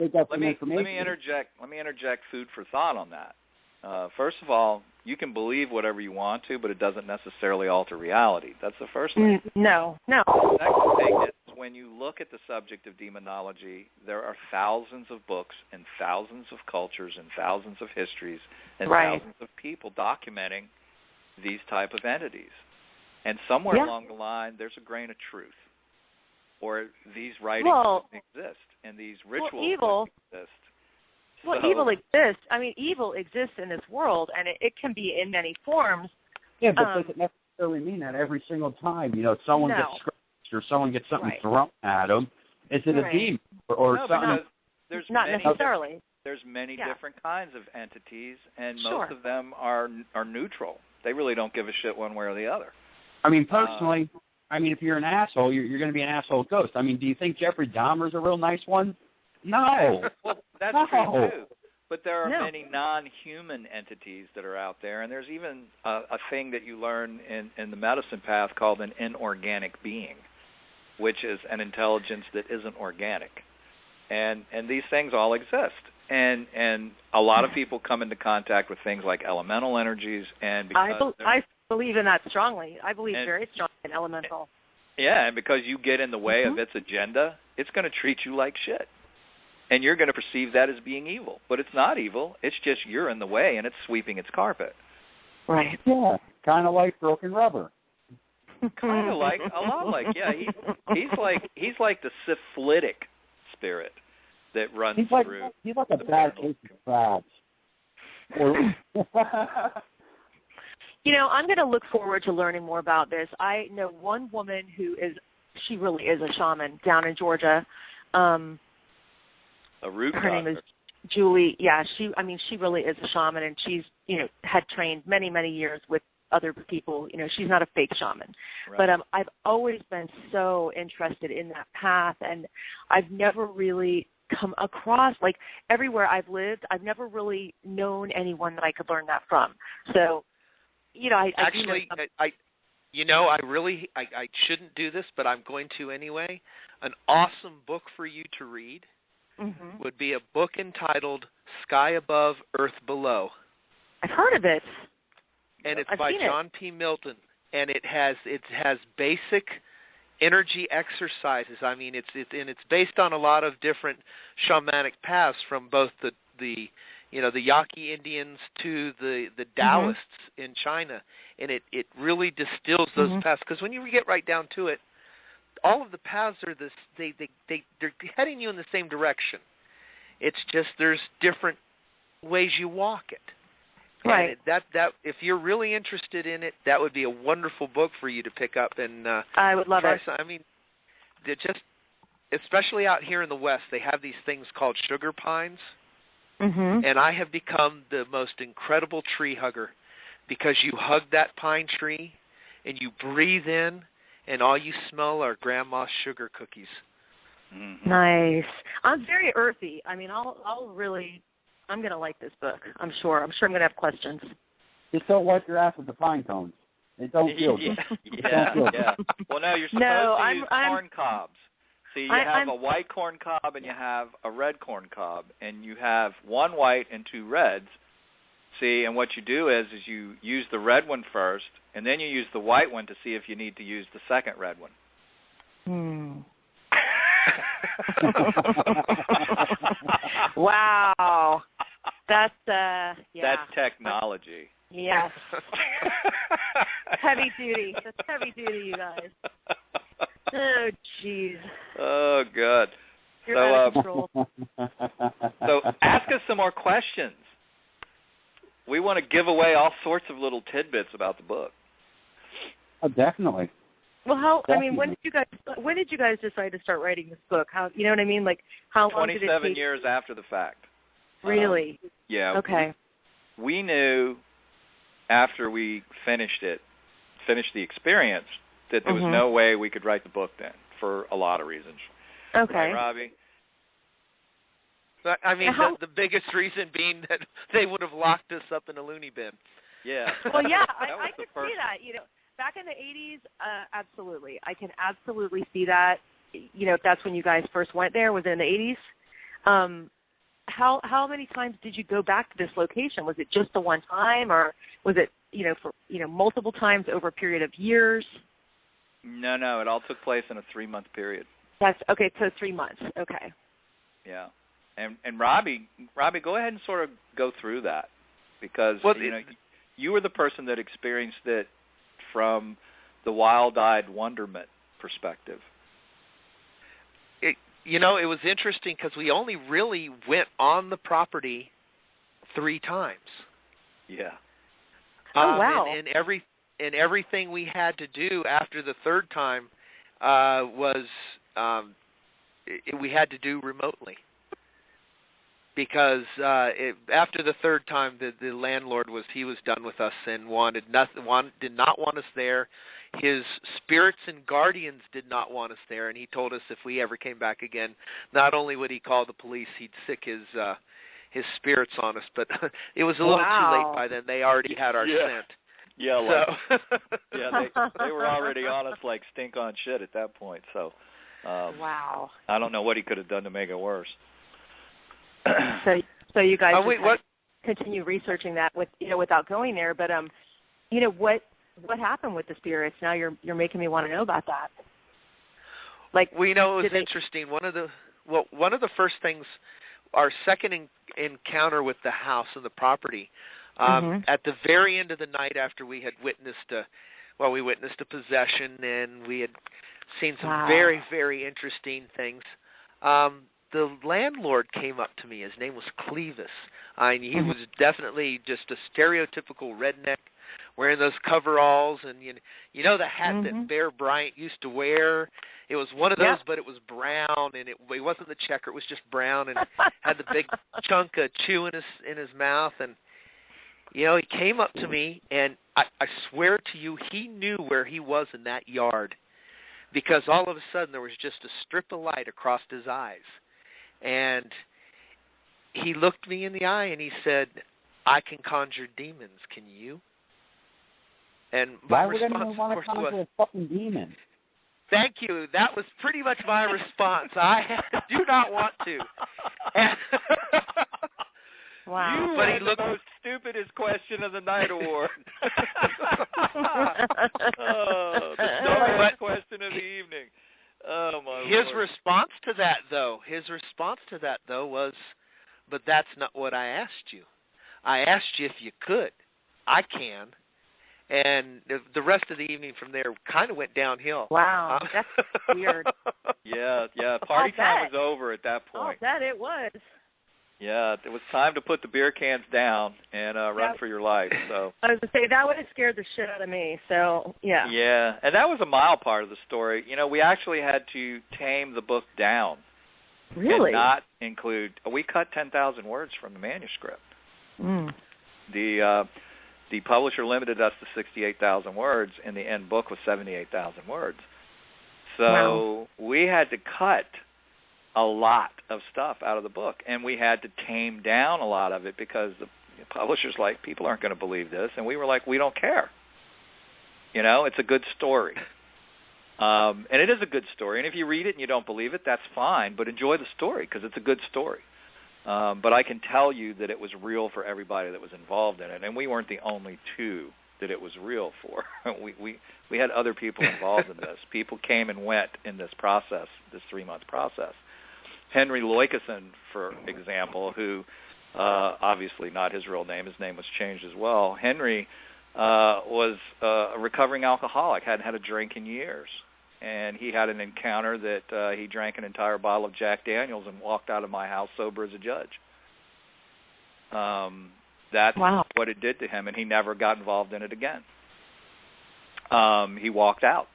pick up some information. Let me interject food for thought on that. First of all, you can believe whatever you want to, but it doesn't necessarily alter reality. That's the first thing. No. The second thing is when you look at the subject of demonology, there are thousands of books and thousands of cultures and thousands of histories and thousands of people documenting these type of entities. And somewhere along the line, there's a grain of truth. Or these writings exist, and these rituals exist. Evil exists. I mean, evil exists in this world, and it can be in many forms. Yeah, but does it necessarily mean that every single time, someone gets scratched or someone gets something thrown at them, is it a demon or something? Not necessarily. There's many different kinds of entities, and most of them are neutral. They really don't give a shit one way or the other. I mean, personally, if you're an asshole, you're going to be an asshole ghost. I mean, do you think Jeffrey Dahmer's a real nice one? No. Well, that's true, too. But there are many non-human entities that are out there, and there's even a thing that you learn in the medicine path called an inorganic being, which is an intelligence that isn't organic. And these things all exist. And a lot of people come into contact with things like elemental energies, and because I believe in that strongly. I believe very strongly in elemental. Yeah, and because you get in the way of its agenda, it's going to treat you like shit. And you're going to perceive that as being evil. But it's not evil. It's just you're in the way, and it's sweeping its carpet. Right. Yeah, kind of like broken rubber. Kind of like, a lot like, he's like the syphilitic spirit that runs through. He's like a bad case of crabs. I'm going to look forward to learning more about this. I know one woman she really is a shaman down in Georgia. A root Her name is Julie. Yeah, she really is a shaman, and she's, had trained many, many years with other people. She's not a fake shaman. Right. But I've always been so interested in that path, and I've never really come across, like, everywhere I've lived, I've never really known anyone that I could learn that from. So, I shouldn't do this, but I'm going to anyway. An awesome book for you to read would be a book entitled Sky Above, Earth Below. I've heard of it. And it's by John P. Milton, and it has basic energy exercises. I mean, it's based on a lot of different shamanic paths, from both the Yaqui Indians to the Taoists in China, and it really distills those paths, because when you get right down to it, all of the paths are this. They're heading you in the same direction. It's just there's different ways you walk it. Right. And that if you're really interested in it, that would be a wonderful book for you to pick up and I would love it. I mean, especially out here in the West, they have these things called sugar pines, and I have become the most incredible tree hugger, because you hug that pine tree and you breathe in, and all you smell are grandma's sugar cookies. Nice. I'm very earthy. I mean, I'm going to like this book. I'm sure I'm going to have questions. Just don't wipe your ass with the pine cones. They don't feel good. Yeah. Well, no, you're supposed to use corn cobs. See, you have a white corn cob and you have a red corn cob, and you have one white and two reds. See, and what you do is you use the red one first, and then you use the white one to see if you need to use the second red one. Wow. That's That's technology. Yes. Heavy duty. That's heavy duty, you guys. Oh, jeez. Oh, good. You're out of control. So ask us some more questions. We want to give away all sorts of little tidbits about the book. Oh, definitely. Well, when did you guys decide to start writing this book? How, you know what I mean? Like, how long did it take? 27 years after the fact. Really? Yeah. Okay. We knew after we finished the experience, that there was no way we could write the book then, for a lot of reasons. Okay. Right, Robbie? I mean, the biggest reason being that they would have locked us up in a loony bin. Yeah. Well, yeah, I could see that. You know, back in the 80s, absolutely. I can absolutely see that. You know, if that's when you guys first went there, was it in the 80s? How many times did you go back to this location? Was it just the one time, or was it, for multiple times over a period of years? No, it all took place in a 3-month period. That's okay. So 3 months. Okay. Yeah, and Robbie, go ahead and sort of go through that, because you were the person that experienced it from the wild-eyed wonderment perspective. It was interesting because we only really went on the property 3 times. Yeah. Oh, wow. And everything we had to do after the 3rd time was we had to do remotely, because after the 3rd time the landlord was done with us and did not want us there. His spirits and guardians did not want us there, and he told us if we ever came back again, not only would he call the police, he'd sick his spirits on us. But it was a little too late by then. They already had our scent. Yeah, they were already on us like stink on shit at that point. So, wow. I don't know what he could have done to make it worse. So you guys continue researching that without going there, but what happened with the spirits? Now you're making me want to know about that. Like, it was interesting. One of the first things, our second encounter with the house and the property, at the very end of the night after we had witnessed a possession, and we had seen some very, very interesting things. The landlord came up to me. His name was Clevis. He was definitely just a stereotypical redneck, wearing those coveralls and the hat that Bear Bryant used to wear. It was one of those, but it was brown, and it wasn't the checker. It was just brown, and had the big chunk of chew in his mouth. And he came up to me, and I swear to you, he knew where he was in that yard, because all of a sudden there was just a strip of light across his eyes, and he looked me in the eye and he said, "I can conjure demons. Can you?" And my response, of course, was, a fucking demon? Thank you. That was pretty much my response. I do not want to. Wow. But he looked the most stupidest question of the night award. The dumbest question of the evening. Oh my His Lord. response to that though was, "But that's not what I asked you. I asked you if you could. I can." And the rest of the evening from there kind of went downhill. Wow, that's weird. Yeah. Party time was over at that point. I'll bet it was. Yeah, it was time to put the beer cans down and run for your life. So I was going to say, that would have scared the shit out of me. So, yeah. Yeah, and that was a mild part of the story. We actually had to tame the book down. Really? And not include, we cut 10,000 words from the manuscript. The publisher limited us to 68,000 words, and the end book was 78,000 words. So we had to cut a lot of stuff out of the book, and we had to tame down a lot of it because the publisher's like, people aren't going to believe this, and we were like, we don't care. It's a good story. And it is a good story. And if you read it and you don't believe it, that's fine. But enjoy the story because it's a good story. But I can tell you that it was real for everybody that was involved in it. And we weren't the only two that it was real for. We had other people involved in this. People came and went in this process, this 3-month process. Henry Loikason, for example, who obviously not his real name. His name was changed as well. Henry was a recovering alcoholic, hadn't had a drink in years. And he had an encounter that he drank an entire bottle of Jack Daniels and walked out of my house sober as a judge. That's what it did to him, and he never got involved in it again. He walked out.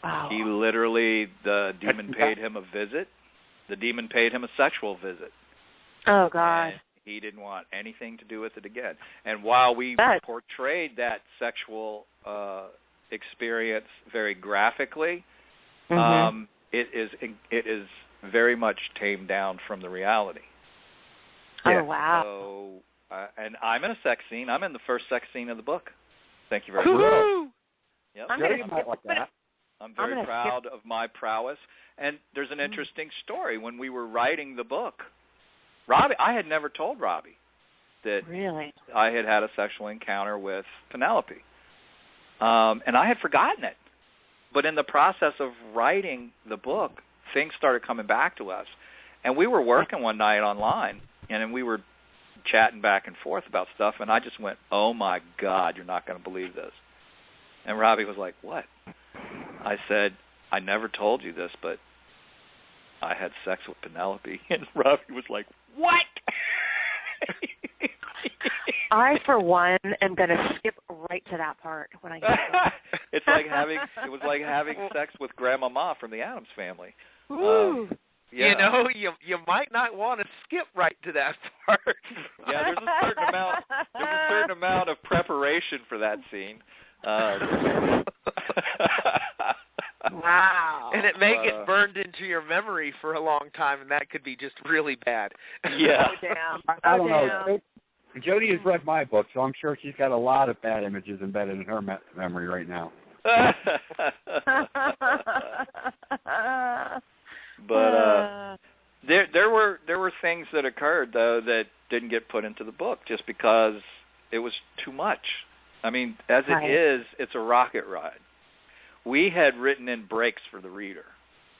Wow. He literally, the demon paid him a visit. The demon paid him a sexual visit. Oh, God. And he didn't want anything to do with it again. And while we portrayed that sexual experience very graphically, it is very much tamed down from the reality. Oh, wow. So, and I'm in a sex scene. I'm in the first sex scene of the book. Thank you very much. Yep. I'm very proud of my prowess. And there's an interesting story. When we were writing the book, Robbie, I had never told Robbie that I had had a sexual encounter with Penelope. And I had forgotten it. But in the process of writing the book, things started coming back to us. And we were working one night online, and then we were chatting back and forth about stuff, and I just went, oh, my God, you're not going to believe this. And Robbie was like, what? I said, I never told you this, but I had sex with Penelope. And Robbie was like, what? I, for one, am going to skip right to that part when I get there. It was like having sex with Grandmama from the Addams Family. Yeah. You know, you might not want to skip right to that part. Yeah, there's a certain amount of preparation for that scene. Wow. And it may get burned into your memory for a long time, and that could be just really bad. Yeah. Oh, damn. I don't know. Jodi has read my book, so I'm sure she's got a lot of bad images embedded in her memory right now. But there were things that occurred though that didn't get put into the book just because it was too much. I mean, as it is, it's a rocket ride. We had written in breaks for the reader,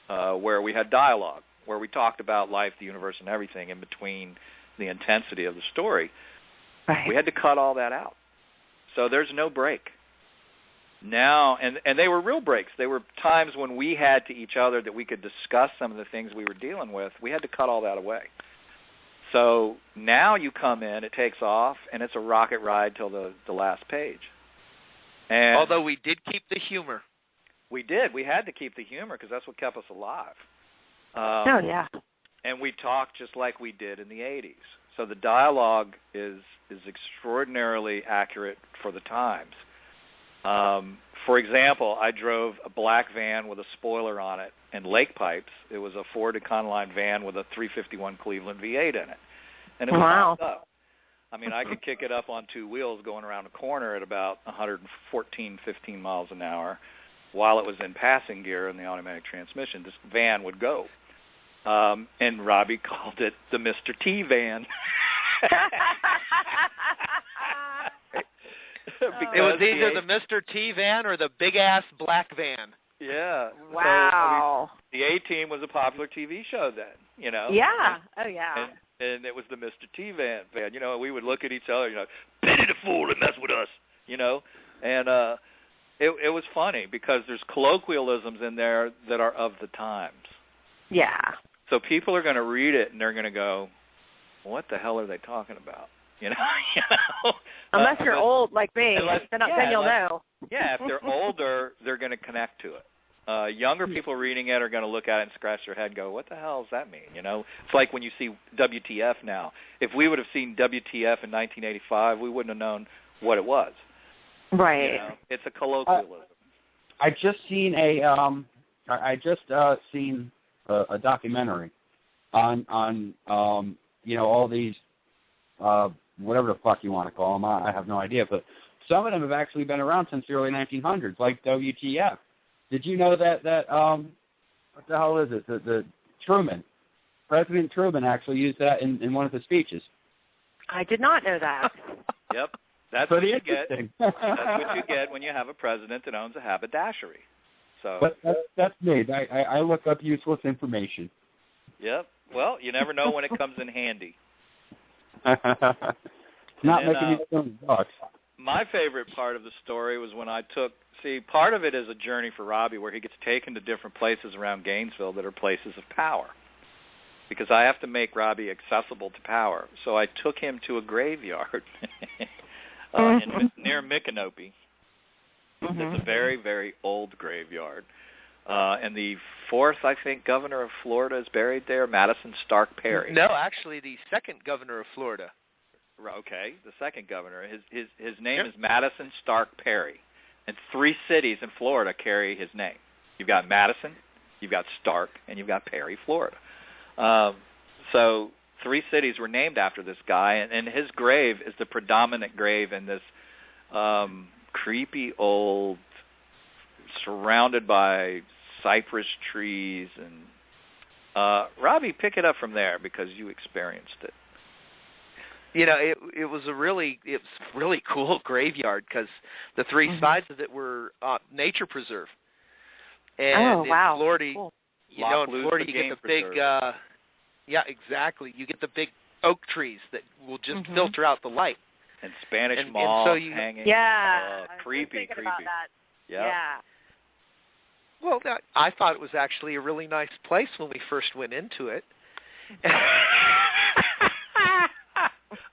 where we had dialogue, where we talked about life, the universe, and everything in between the intensity of the story. Right. We had to cut all that out. So there's no break. Now, and they were real breaks. They were times when we had to each other that we could discuss some of the things we were dealing with. We had to cut all that away. So now you come in, it takes off, and it's a rocket ride till the last page. And although we did keep the humor. We did. We had to keep the humor because that's what kept us alive. Oh, yeah. And we talked just like we did in the 80s. So the dialogue is extraordinarily accurate for the times. For example, I drove a black van with a spoiler on it and lake pipes. It was a Ford Econoline van with a 351 Cleveland V8 in it. And it was locked up. I mean, I could kick it up on two wheels going around a corner at about 114, 15 miles an hour. While it was in passing gear in the automatic transmission, this van would go. And Robbie called it the Mr. T van. It was either the Mr. T van or the big-ass black van. Yeah. Wow. So, the A-Team was a popular TV show then, you know. Yeah. Oh, yeah. And it was the Mr. T van. You know, we would look at each other, you know, pity the fool that mess with us, you know. And it was funny because there's colloquialisms in there that are of the times. Yeah. So people are going to read it and they're going to go, what the hell are they talking about? You know? Unless you're old like me, then you'll know. Yeah, if they're older, they're going to connect to it. Younger people reading it are going to look at it and scratch their head and go, what the hell does that mean? You know, it's like when you see WTF now. If we would have seen WTF in 1985, we wouldn't have known what it was. Right. You know? It's a colloquialism. I just seen a documentary on you know, all these whatever the fuck you want to call them. I have no idea, but some of them have actually been around since the early 1900s, like WTF. Did you know that what the hell is it? The President Truman actually used that in one of his speeches. I did not know that. Yep. That's what you get. That's what you get when you have a president that owns a haberdashery. So. But that's me. I look up useless information. Yep. Well, you never know when it comes in handy. It's not making me bucks. My favorite part of the story was when I took. See, part of it is a journey for Robbie where he gets taken to different places around Gainesville that are places of power. Because I have to make Robbie accessible to power. So I took him to a graveyard near Micanopy. It's a very, very old graveyard. And the fourth, I think, governor of Florida is buried there, Madison Stark Perry. No, actually, the second governor of Florida. Okay, the second governor. His name is Madison Stark Perry. And 3 cities in Florida carry his name. You've got Madison, you've got Stark, and you've got Perry, Florida. So 3 cities were named after this guy, and his grave is the predominant grave in this creepy old, surrounded by cypress trees. And Robbie, pick it up from there because you experienced it. You know, it was really cool graveyard because the 3 sides of it were nature preserve. And in Florida, cool. you know, in Florida you get the big, yeah, exactly. You get the big oak trees that will just filter out the light. And Spanish moss so you, hanging. Yeah, creepy. About that. Yeah. Well, I thought it was actually a really nice place when we first went into it.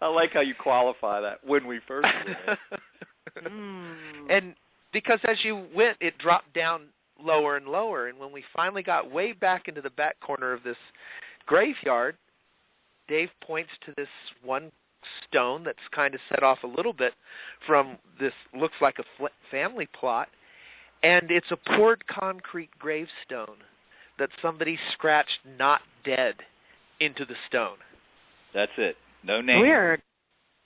I like how you qualify that, when we first went. And because as you went, it dropped down lower and lower, and when we finally got way back into the back corner of this graveyard, Dave points to this one stone that's kind of set off a little bit from this, looks like a family plot, and it's a poured concrete gravestone that somebody scratched "not dead" into the stone. That's it. No name. Weird.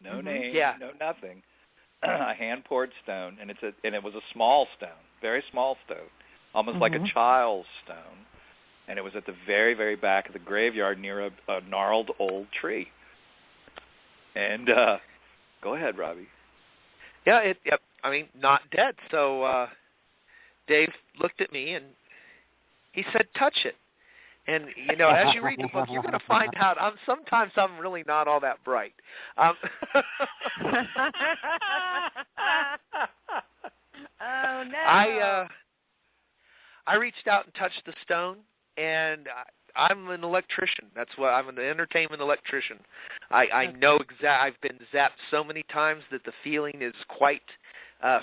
No name. Yeah. No nothing. A hand-poured stone, and it was a small stone, very small stone, almost like a child's stone, and it was at the very, very back of the graveyard near a gnarled old tree. And go ahead, Robbie. Yeah, I mean, not dead. So Dave looked at me and he said, "Touch it." And, you know, as you read the book, you're going to find out sometimes I'm really not all that bright. Oh, no. I reached out and touched the stone, and I'm an electrician. That's what I'm, an entertainment electrician. I know I've been zapped so many times that the feeling is quite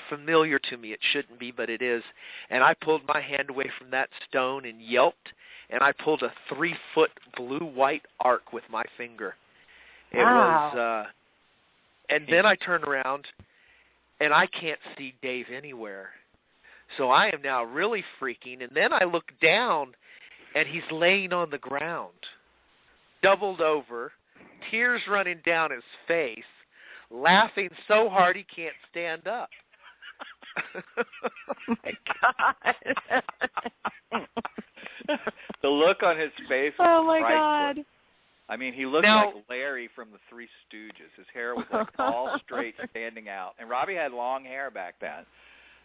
familiar to me. It shouldn't be, but it is. And I pulled my hand away from that stone and yelped. And I pulled a 3-foot blue-white arc with my finger. It was, and then I turn around, and I can't see Dave anywhere. So I am now really freaking. And then I look down, and he's laying on the ground, doubled over, tears running down his face, laughing so hard he can't stand up. Oh, my God. The look on his face was oh, my priceless. God. I mean, he looked like Larry from the Three Stooges. His hair was like all straight, standing out. And Robbie had long hair back then.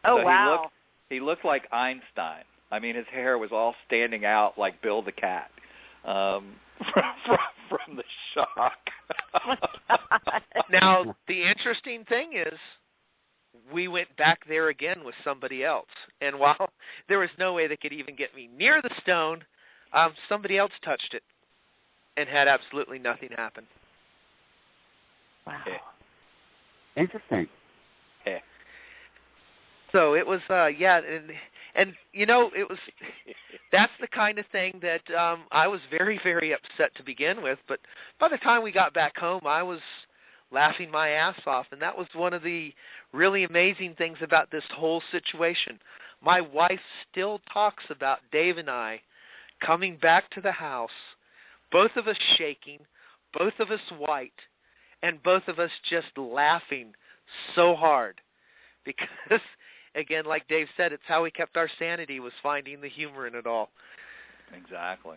Oh, so wow. He looked like Einstein. I mean, his hair was all standing out like Bill the Cat from the shock. Oh, my God. Now, the interesting thing is, we went back there again with somebody else. And while there was no way they could even get me near the stone, somebody else touched it and had absolutely nothing happen. Wow. Yeah. Interesting. Yeah. So it was, and you know, it was, that's the kind of thing that I was very, very upset to begin with. But by the time we got back home, I was laughing my ass off. And that was one of the really amazing things about this whole situation. My wife still talks about Dave and I coming back to the house, both of us shaking, both of us white, and both of us just laughing so hard because again, like Dave said, it's how we kept our sanity, was finding the humor in it all. Exactly.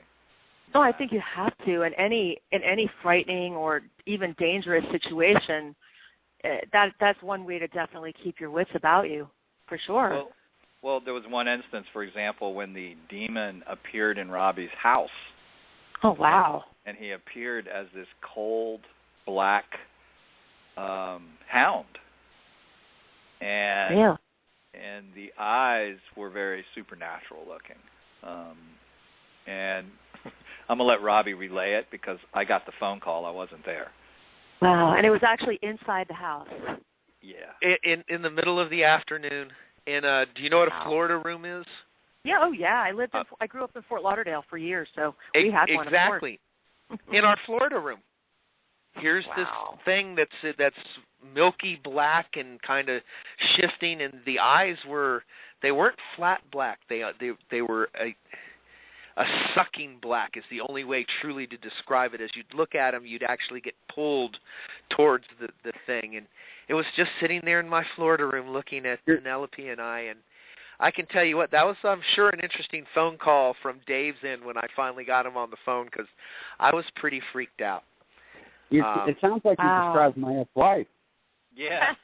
No, I think you have to in any frightening or even dangerous situation. That's one way to definitely keep your wits about you, for sure. Well, there was one instance, for example, when the demon appeared in Robbie's house. Oh, wow. And he appeared as this cold, black hound. And the eyes were very supernatural looking. And I'm going to let Robbie relay it because I got the phone call. I wasn't there. Wow, and it was actually inside the house. Yeah. In the middle of the afternoon. And do you know what a Florida room is? Yeah, oh yeah. I grew up in Fort Lauderdale for years, so we had one. Exactly. In our Florida room. Here's this thing that's milky black and kind of shifting, and the eyes weren't flat black. They were a sucking black is the only way truly to describe it. As you'd look at them, you'd actually get pulled towards the thing. And it was just sitting there in my Florida room looking at Penelope and I. And I can tell you what, that was, I'm sure, an interesting phone call from Dave's end when I finally got him on the phone, because I was pretty freaked out. It sounds like you described my ex-wife. Yeah.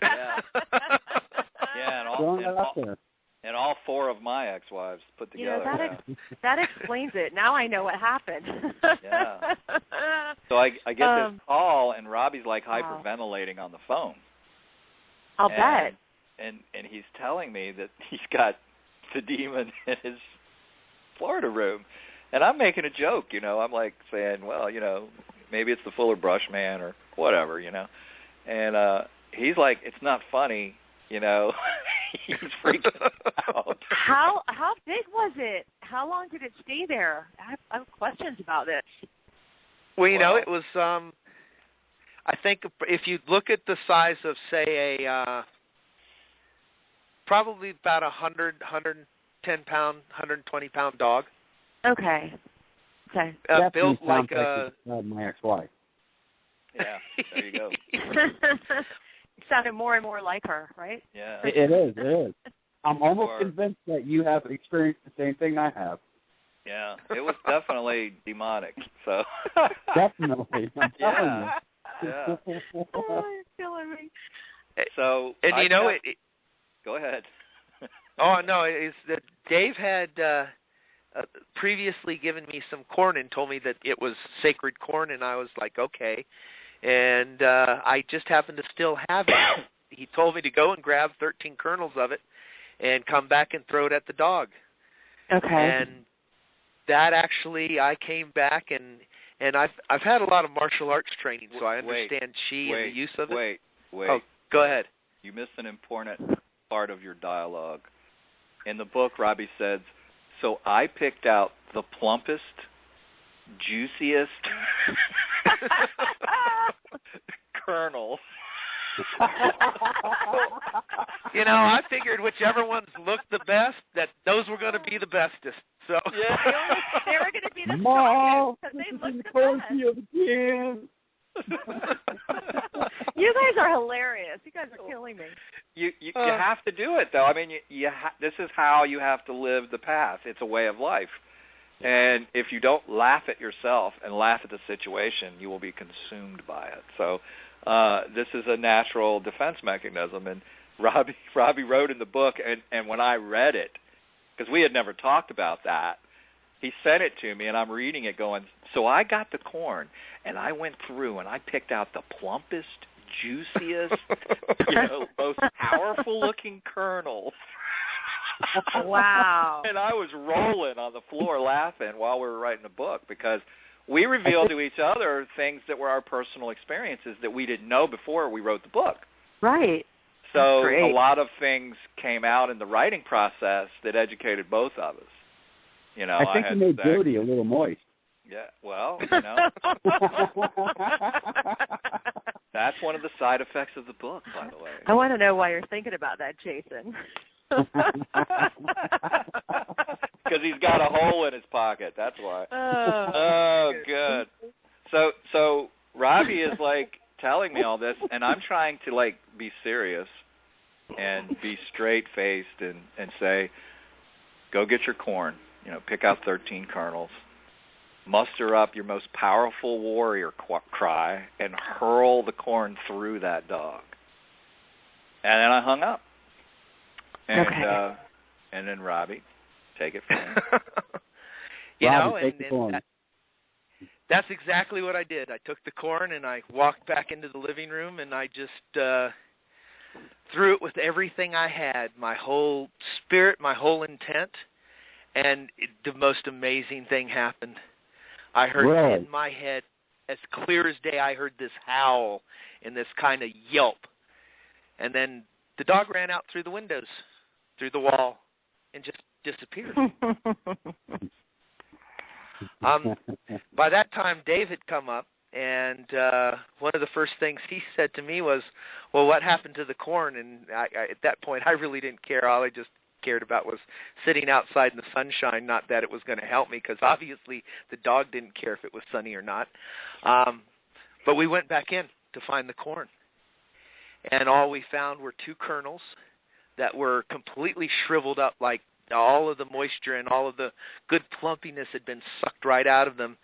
And all four of my ex-wives put together. That explains it. Now I know what happened. Yeah. So I get this call, and Robbie's like hyperventilating on the phone. I'll bet. And he's telling me that he's got the demon in his Florida room. And I'm making a joke, I'm like saying, well, maybe it's the Fuller Brush Man or whatever, And he's like, it's not funny, He's freaking out. How big was it? How long did it stay there? I have questions about this. Well, it was, I think if you look at the size of, say, probably about 110-pound, 120-pound dog. Okay. Built like my ex-wife. Yeah, there you go. It sounded more and more like her, right? Yeah. It is. I'm almost convinced that you have experienced the same thing I have. Yeah, it was definitely demonic. So. Definitely. Yeah. Oh, it's killing me. So. And go ahead. Oh no! Is that Dave had previously given me some corn and told me that it was sacred corn, and I was like, okay. And I just happened to still have it. He told me to go and grab 13 kernels of it and come back and throw it at the dog. Okay. And that actually, I came back and I've had a lot of martial arts training, so I understand and the use of it. Wait. Oh, go ahead. You missed an important part of your dialogue. In the book, Robbie says, so I picked out the plumpest, juiciest kernels. I figured whichever ones looked the best, that those were going to be the bestest. So yeah. They were going to be the strongest because they looked the best. You guys are hilarious. You guys are killing me. You have to do it, though. I mean, this is how you have to live the path. It's a way of life. And if you don't laugh at yourself and laugh at the situation, you will be consumed by it. So this is a natural defense mechanism. And Robbie wrote in the book, and when I read it, because we had never talked about that, he sent it to me, and I'm reading it going, so I got the corn, and I went through, and I picked out the plumpest, juiciest, most powerful-looking kernels. Wow. And I was rolling on the floor laughing while we were writing the book, because we revealed to each other things that were our personal experiences that we didn't know before we wrote the book. Right. So a lot of things came out in the writing process that educated both of us. I think you made Jodi a little moist. Yeah, well, that's one of the side effects of the book, by the way. I want to know why you're thinking about that, Jason. Because he's got a hole in his pocket. That's why. Oh, good. So Robbie is like telling me all this, and I'm trying to be serious, and be straight-faced and say, go get your corn, pick out 13 kernels, muster up your most powerful warrior cry, and hurl the corn through that dog. And then I hung up. And, okay. And then Robbie, take it from me. That's exactly what I did. I took the corn and I walked back into the living room and I just threw it with everything I had, my whole spirit, my whole intent, and the most amazing thing happened. I heard in my head, as clear as day, I heard this howl and this kind of yelp. And then the dog ran out through the windows, through the wall, and just disappeared. By that time, Dave had come up, and one of the first things he said to me was, well, what happened to the corn? And at that point, I really didn't care. All I just cared about was sitting outside in the sunshine, not that it was going to help me, because obviously the dog didn't care if it was sunny or not. But we went back in to find the corn, and all we found were 2 kernels that were completely shriveled up, like all of the moisture and all of the good plumpiness had been sucked right out of them,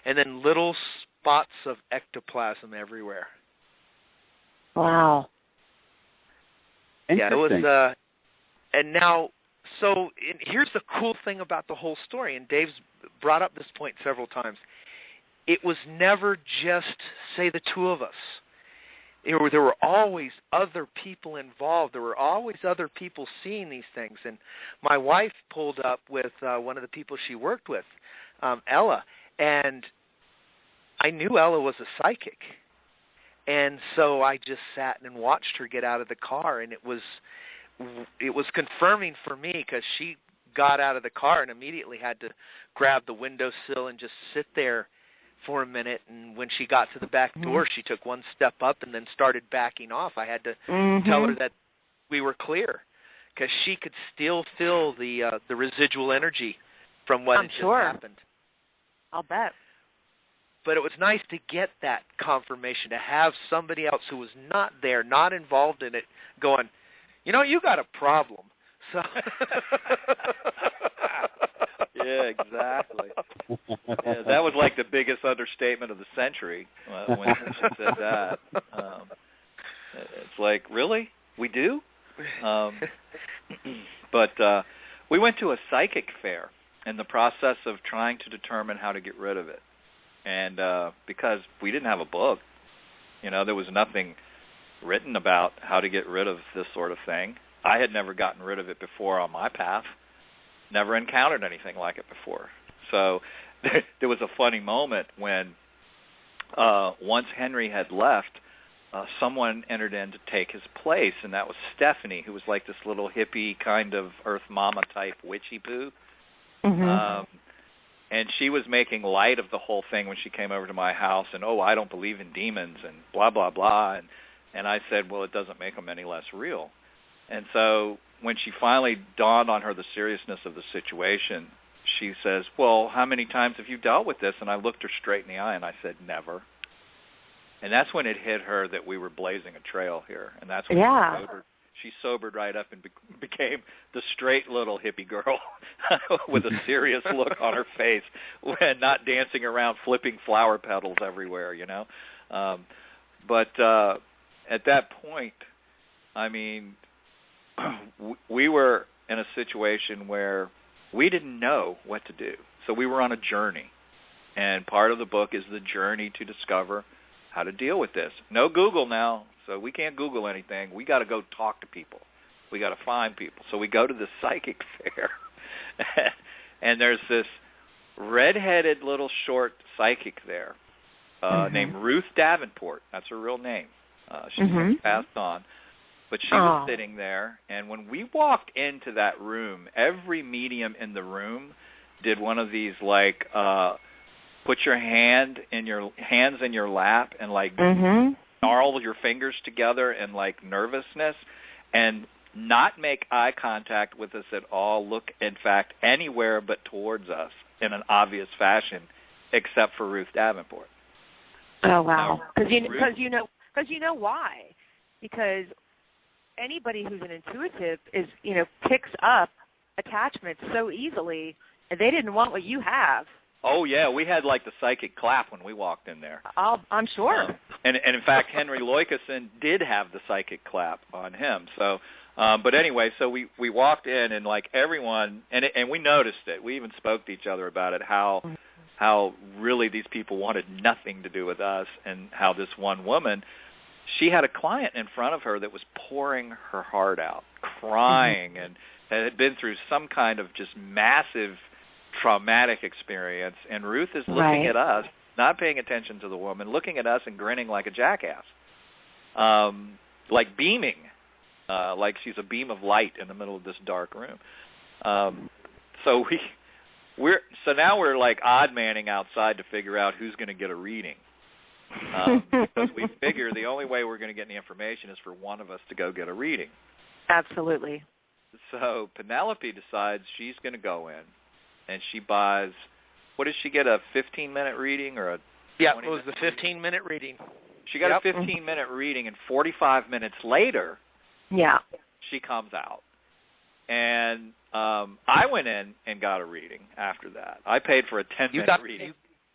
and then little spots of ectoplasm everywhere. Wow. Yeah, it was, and now, and here's the cool thing about the whole story, and Dave's brought up this point several times. It was never just, say, the 2 of us. There were always other people involved. There were always other people seeing these things. And my wife pulled up with one of the people she worked with, Ella, and I knew Ella was a psychic. And so I just sat and watched her get out of the car, and it was confirming for me, because she got out of the car and immediately had to grab the windowsill and just sit there for a minute, and when she got to the back door, she took one step up and then started backing off. I had to tell her that we were clear, because she could still feel the residual energy from what had just happened. I'll bet. But it was nice to get that confirmation, to have somebody else who was not there, not involved in it, going, you got a problem. So yeah, exactly. Yeah, that was like the biggest understatement of the century when she said that. It's like, really? We do? But we went to a psychic fair in the process of trying to determine how to get rid of it. And because we didn't have a book, there was nothing written about how to get rid of this sort of thing. I had never gotten rid of it before on my path. Never encountered anything like it before. So there was a funny moment when once Henry had left, someone entered in to take his place, and that was Stephanie, who was like this little hippie kind of Earth Mama type witchy poo. And she was making light of the whole thing when she came over to my house, and, I don't believe in demons, and blah, blah, blah. And I said, well, it doesn't make them any less real. And so when she finally dawned on her the seriousness of the situation, she says, well, how many times have you dealt with this? And I looked her straight in the eye, and I said, never. And that's when it hit her that we were blazing a trail here. And that's when she sobered right up and became the straight little hippie girl with a serious look on her face, when not dancing around flipping flower petals everywhere, But at that point, I mean, we were in a situation where we didn't know what to do. So we were on a journey. And part of the book is the journey to discover how to deal with this. No Google now, so we can't Google anything. We got to go talk to people. We got to find people. So we go to the psychic fair. And there's this redheaded little short psychic there named Ruth Davenport. That's her real name. She's passed on. But she was sitting there, and when we walked into that room, every medium in the room did one of these, like, put your hands in your lap and, like, gnarl your fingers together in, like, nervousness, and not make eye contact with us at all, look, in fact, anywhere but towards us in an obvious fashion, except for Ruth Davenport. Oh, wow. Because you know why. Because anybody who's an intuitive is, picks up attachments so easily, and they didn't want what you have. Oh, yeah, we had like the psychic clap when we walked in there. I'm sure. And in fact, Henry Loikason did have the psychic clap on him. So, but anyway, so we walked in, and like everyone, and we noticed it. We even spoke to each other about it, how really these people wanted nothing to do with us, and how this one woman, she had a client in front of her that was pouring her heart out, crying, and had been through some kind of just massive traumatic experience, and Ruth is looking at us, not paying attention to the woman, looking at us and grinning like a jackass, like beaming, like she's a beam of light in the middle of this dark room. So now we're like odd manning outside to figure out who's going to get a reading, because we figure the only way we're going to get any information is for one of us to go get a reading. Absolutely. So Penelope decides she's going to go in, and she buys, what did she get, a 15-minute reading or a 20-minute? Yeah, it was the 15-minute reading. She got a 15-minute reading, and 45 minutes later, she comes out. And I went in and got a reading after that. I paid for a 10-minute reading.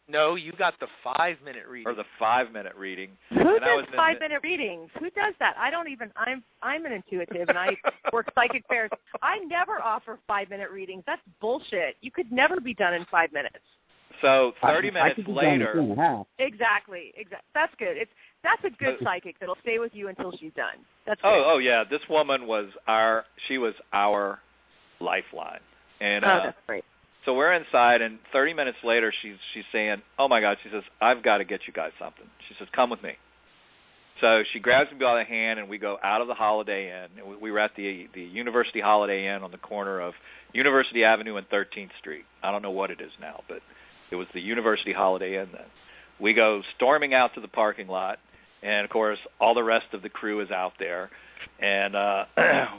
You got the 5-minute reading. Or the 5-minute reading. Who does 5-minute readings? Who does that? I'm an intuitive, and I work psychic fairs. I never offer 5-minute readings. That's bullshit. You could never be done in 5 minutes. So 30 minutes later. Exactly. That's good. That's a good psychic that'll stay with you until she's done. That's good. Oh yeah. This woman was our lifeline. And that's great. so we're inside, and 30 minutes later, she's saying, "Oh my God!" She says, "I've got to get you guys something." She says, "Come with me." So she grabs me by the hand, and we go out of the Holiday Inn. We were at the University Holiday Inn on the corner of University Avenue and 13th Street. I don't know what it is now, but it was the University Holiday Inn then. We go storming out to the parking lot, and of course, all the rest of the crew is out there. And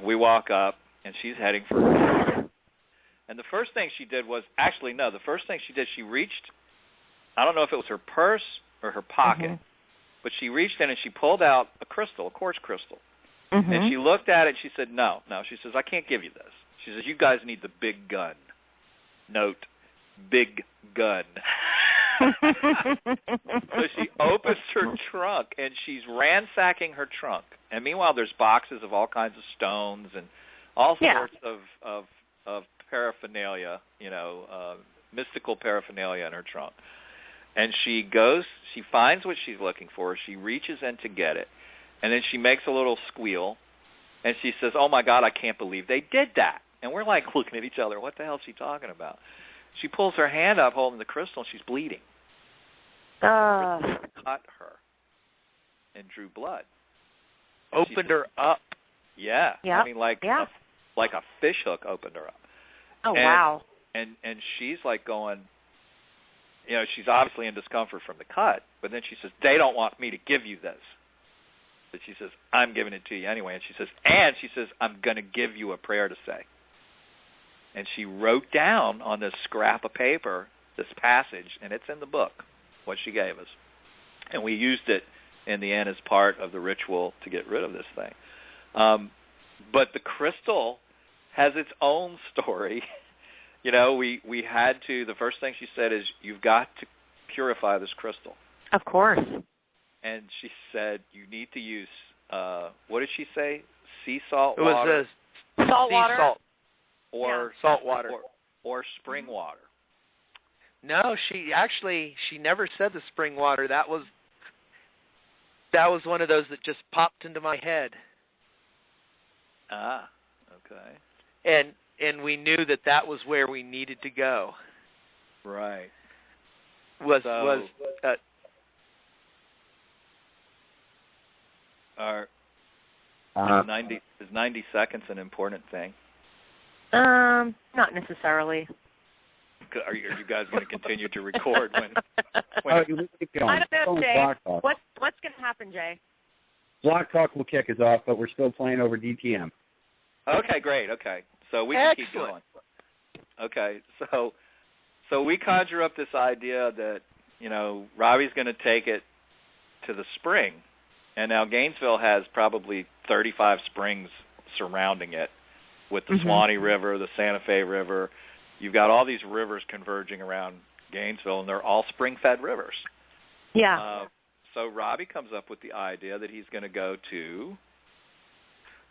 we walk up, and she's heading for her. And the first thing she did was, the first thing she did, she reached, I don't know if it was her purse or her pocket, but she reached in and she pulled out a crystal, a quartz crystal. And she looked at it and she said, no. She says, "I can't give you this." She says, "You guys need the big gun." Note, big gun. So she opens her trunk, and she's ransacking her trunk. And meanwhile, there's boxes of all kinds of stones and all sorts of paraphernalia, mystical paraphernalia in her trunk. And she finds what she's looking for. She reaches in to get it, and then she makes a little squeal, and she says, "Oh my God, I can't believe they did that." And we're like looking at each other, what the hell is she talking about? She pulls her hand up holding the crystal, and she's bleeding. The crystal cut her and drew blood. Opened her up. Yeah. I mean, like a fish hook opened her up. Oh, wow. And she's like going, she's obviously in discomfort from the cut, but then she says, "They don't want me to give you this." But she says, "I'm giving it to you anyway." And she says, "I'm going to give you a prayer to say." And she wrote down on this scrap of paper this passage, and it's in the book, what she gave us. And we used it in the end as part of the ritual to get rid of this thing. But the crystal has its own story. We had to, the first thing she said is, "You've got to purify this crystal." Of course. And she said, "You need to use, what did she say? Sea salt water? It was salt sea water. Salt. Or salt water. Or spring water. No, she never said the spring water. That was one of those that just popped into my head. Ah, okay. And we knew that was where we needed to go. Right. Is 90 seconds an important thing? Not necessarily. Are you guys going to continue to record when I don't know, Jay. What's going to happen, Jay? Block Talk will kick us off, but we're still playing over DTM. Okay, great. Okay, so we can keep going. Okay, so we conjure up this idea that Robbie's going to take it to the spring, and now Gainesville has probably 35 springs surrounding it with the Swanee River, the Santa Fe River. You've got all these rivers converging around Gainesville, and they're all spring-fed rivers. Yeah. So Robbie comes up with the idea that he's going to go to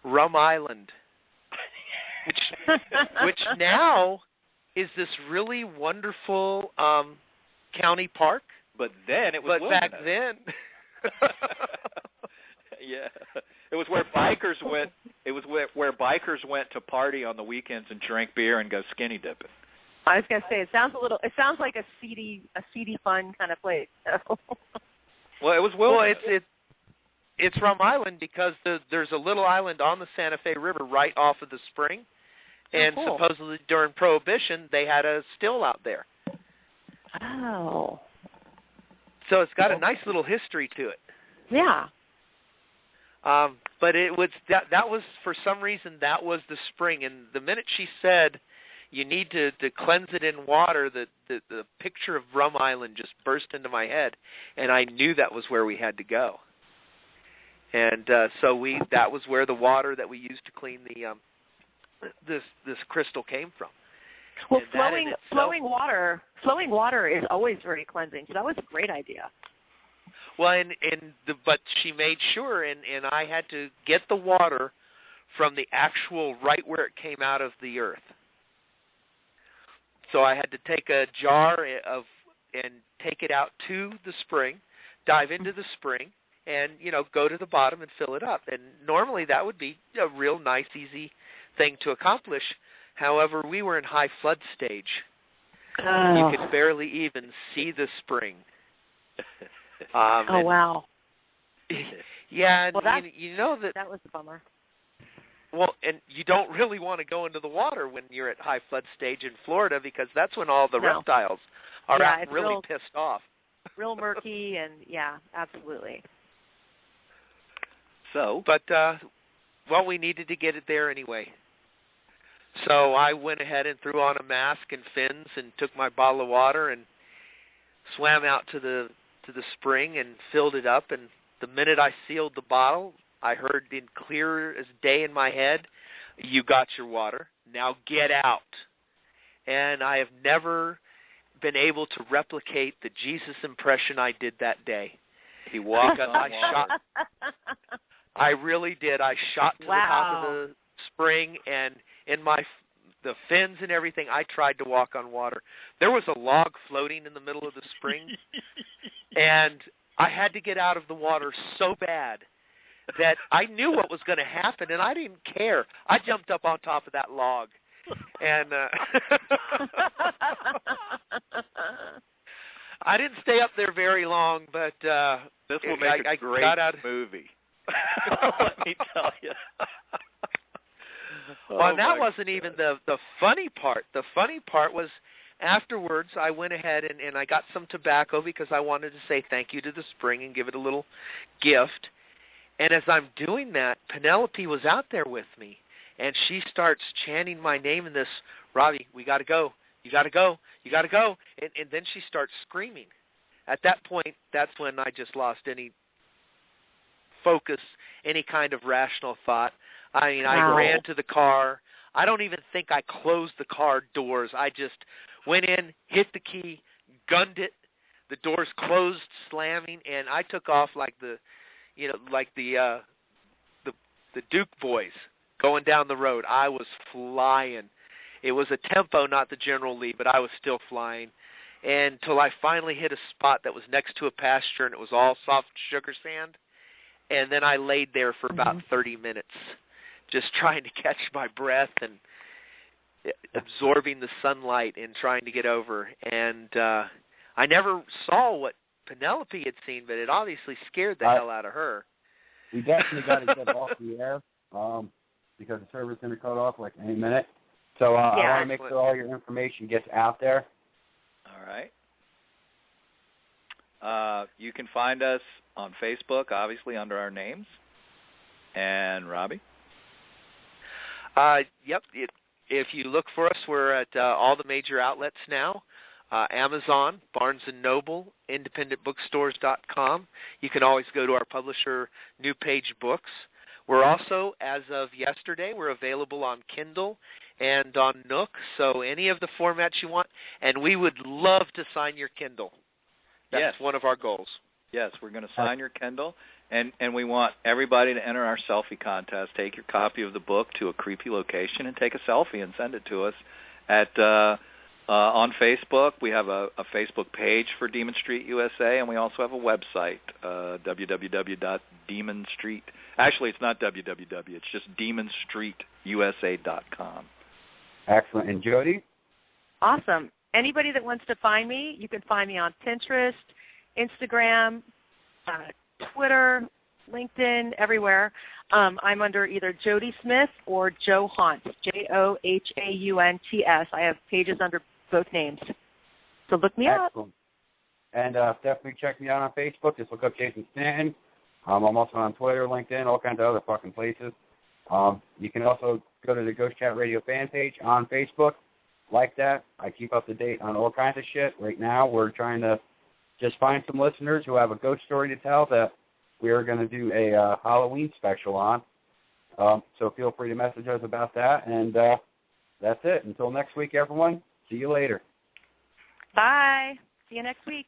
Rum Island, which now is this really wonderful county park. But then it was back then. Yeah. It was where bikers went. It was where bikers went to party on the weekends and drink beer and go skinny dipping. I was gonna say it sounds like a seedy fun kind of place. Well, it was it's Rum Island because there's a little island on the Santa Fe River right off of the spring, and cool. supposedly during Prohibition they had a still out there. Oh. So it's got a nice little history to it. Yeah. But it was that was for some reason that was the spring, and the minute she said you need to cleanse it in water, the picture of Rum Island just burst into my head, and I knew that was where we had to go. And so that was where the water that we used to clean the this crystal came from. Well, flowing water is always very cleansing. So that was a great idea. Well, but she made sure, and I had to get the water from the actual right where it came out of the earth. So I had to take a jar and take it out to the spring, dive into the spring, and go to the bottom and fill it up. And normally that would be a real nice, easy thing to accomplish. However, we were in high flood stage. You could barely even see the spring. Wow. Yeah, and well, that was a bummer. Well, and you don't really want to go into the water when you're at high flood stage in Florida because that's when all the reptiles are really pissed off. Real murky, and yeah, absolutely. So, but we needed to get it there anyway. So I went ahead and threw on a mask and fins and took my bottle of water and swam out to the spring and filled it up. And the minute I sealed the bottle, I heard in clear as day in my head, "You got your water. Now get out." And I have never been able to replicate the Jesus impression I did that day. He walked on water. I really did. I shot to the top of the spring, and in the fins and everything, I tried to walk on water. There was a log floating in the middle of the spring, and I had to get out of the water so bad that I knew what was going to happen, and I didn't care. I jumped up on top of that log, and I didn't stay up there very long, but this will make a great movie. Let me tell you. Well, and that wasn't even the funny part. The funny part was afterwards I went ahead and I got some tobacco because I wanted to say thank you to the spring and give it a little gift. And as I'm doing that, Penelope was out there with me, and she starts chanting my name in this, "Robbie, we got to go. You got to go. You got to go." And then she starts screaming. At that point, that's when I just lost any focus, any kind of rational thought. I mean, I ran to the car. I don't even think I closed the car doors. I just went in, hit the key, gunned it. The doors closed, slamming, and I took off like the Duke boys going down the road. I was flying. It was a tempo, not the General Lee, but I was still flying until I finally hit a spot that was next to a pasture, and it was all soft sugar sand. And then I laid there for about 30 minutes, just trying to catch my breath and absorbing the sunlight and trying to get over. And I never saw what Penelope had seen, but it obviously scared the hell out of her. We definitely got to get off the air because the server's going to cut off like any minute. So I want to make sure all your information gets out there. All right. You can find us on Facebook, obviously, under our names. And Robbie? Yep. If you look for us, we're at all the major outlets now. Amazon, Barnes & Noble, independentbookstores.com. You can always go to our publisher, New Page Books. We're also, as of yesterday, we're available on Kindle and on Nook, so any of the formats you want. And we would love to sign your Kindle. That's one of our goals. Yes, we're going to sign your Kindle, and we want everybody to enter our selfie contest. Take your copy of the book to a creepy location and take a selfie and send it to us at on Facebook. We have a Facebook page for Demon Street USA, and we also have a website, www.demonstreet. Actually, it's not www. It's just demonstreetusa.com. Excellent. And Jodi? Awesome. Anybody that wants to find me, you can find me on Pinterest, Instagram, Twitter, LinkedIn, everywhere. I'm under either Jodi Smith or Joe Haunts, JOHAUNTS. I have pages under both names. So look me up. And definitely check me out on Facebook. Just look up Jason Stanton. I'm also on Twitter, LinkedIn, all kinds of other fucking places. You can also go to the Ghost Chat Radio fan page on Facebook. Like that. I keep up to date on all kinds of shit. Right now, we're trying to just find some listeners who have a ghost story to tell that we are going to do a Halloween special on. So feel free to message us about that. And that's it. Until next week, everyone. See you later. Bye. See you next week.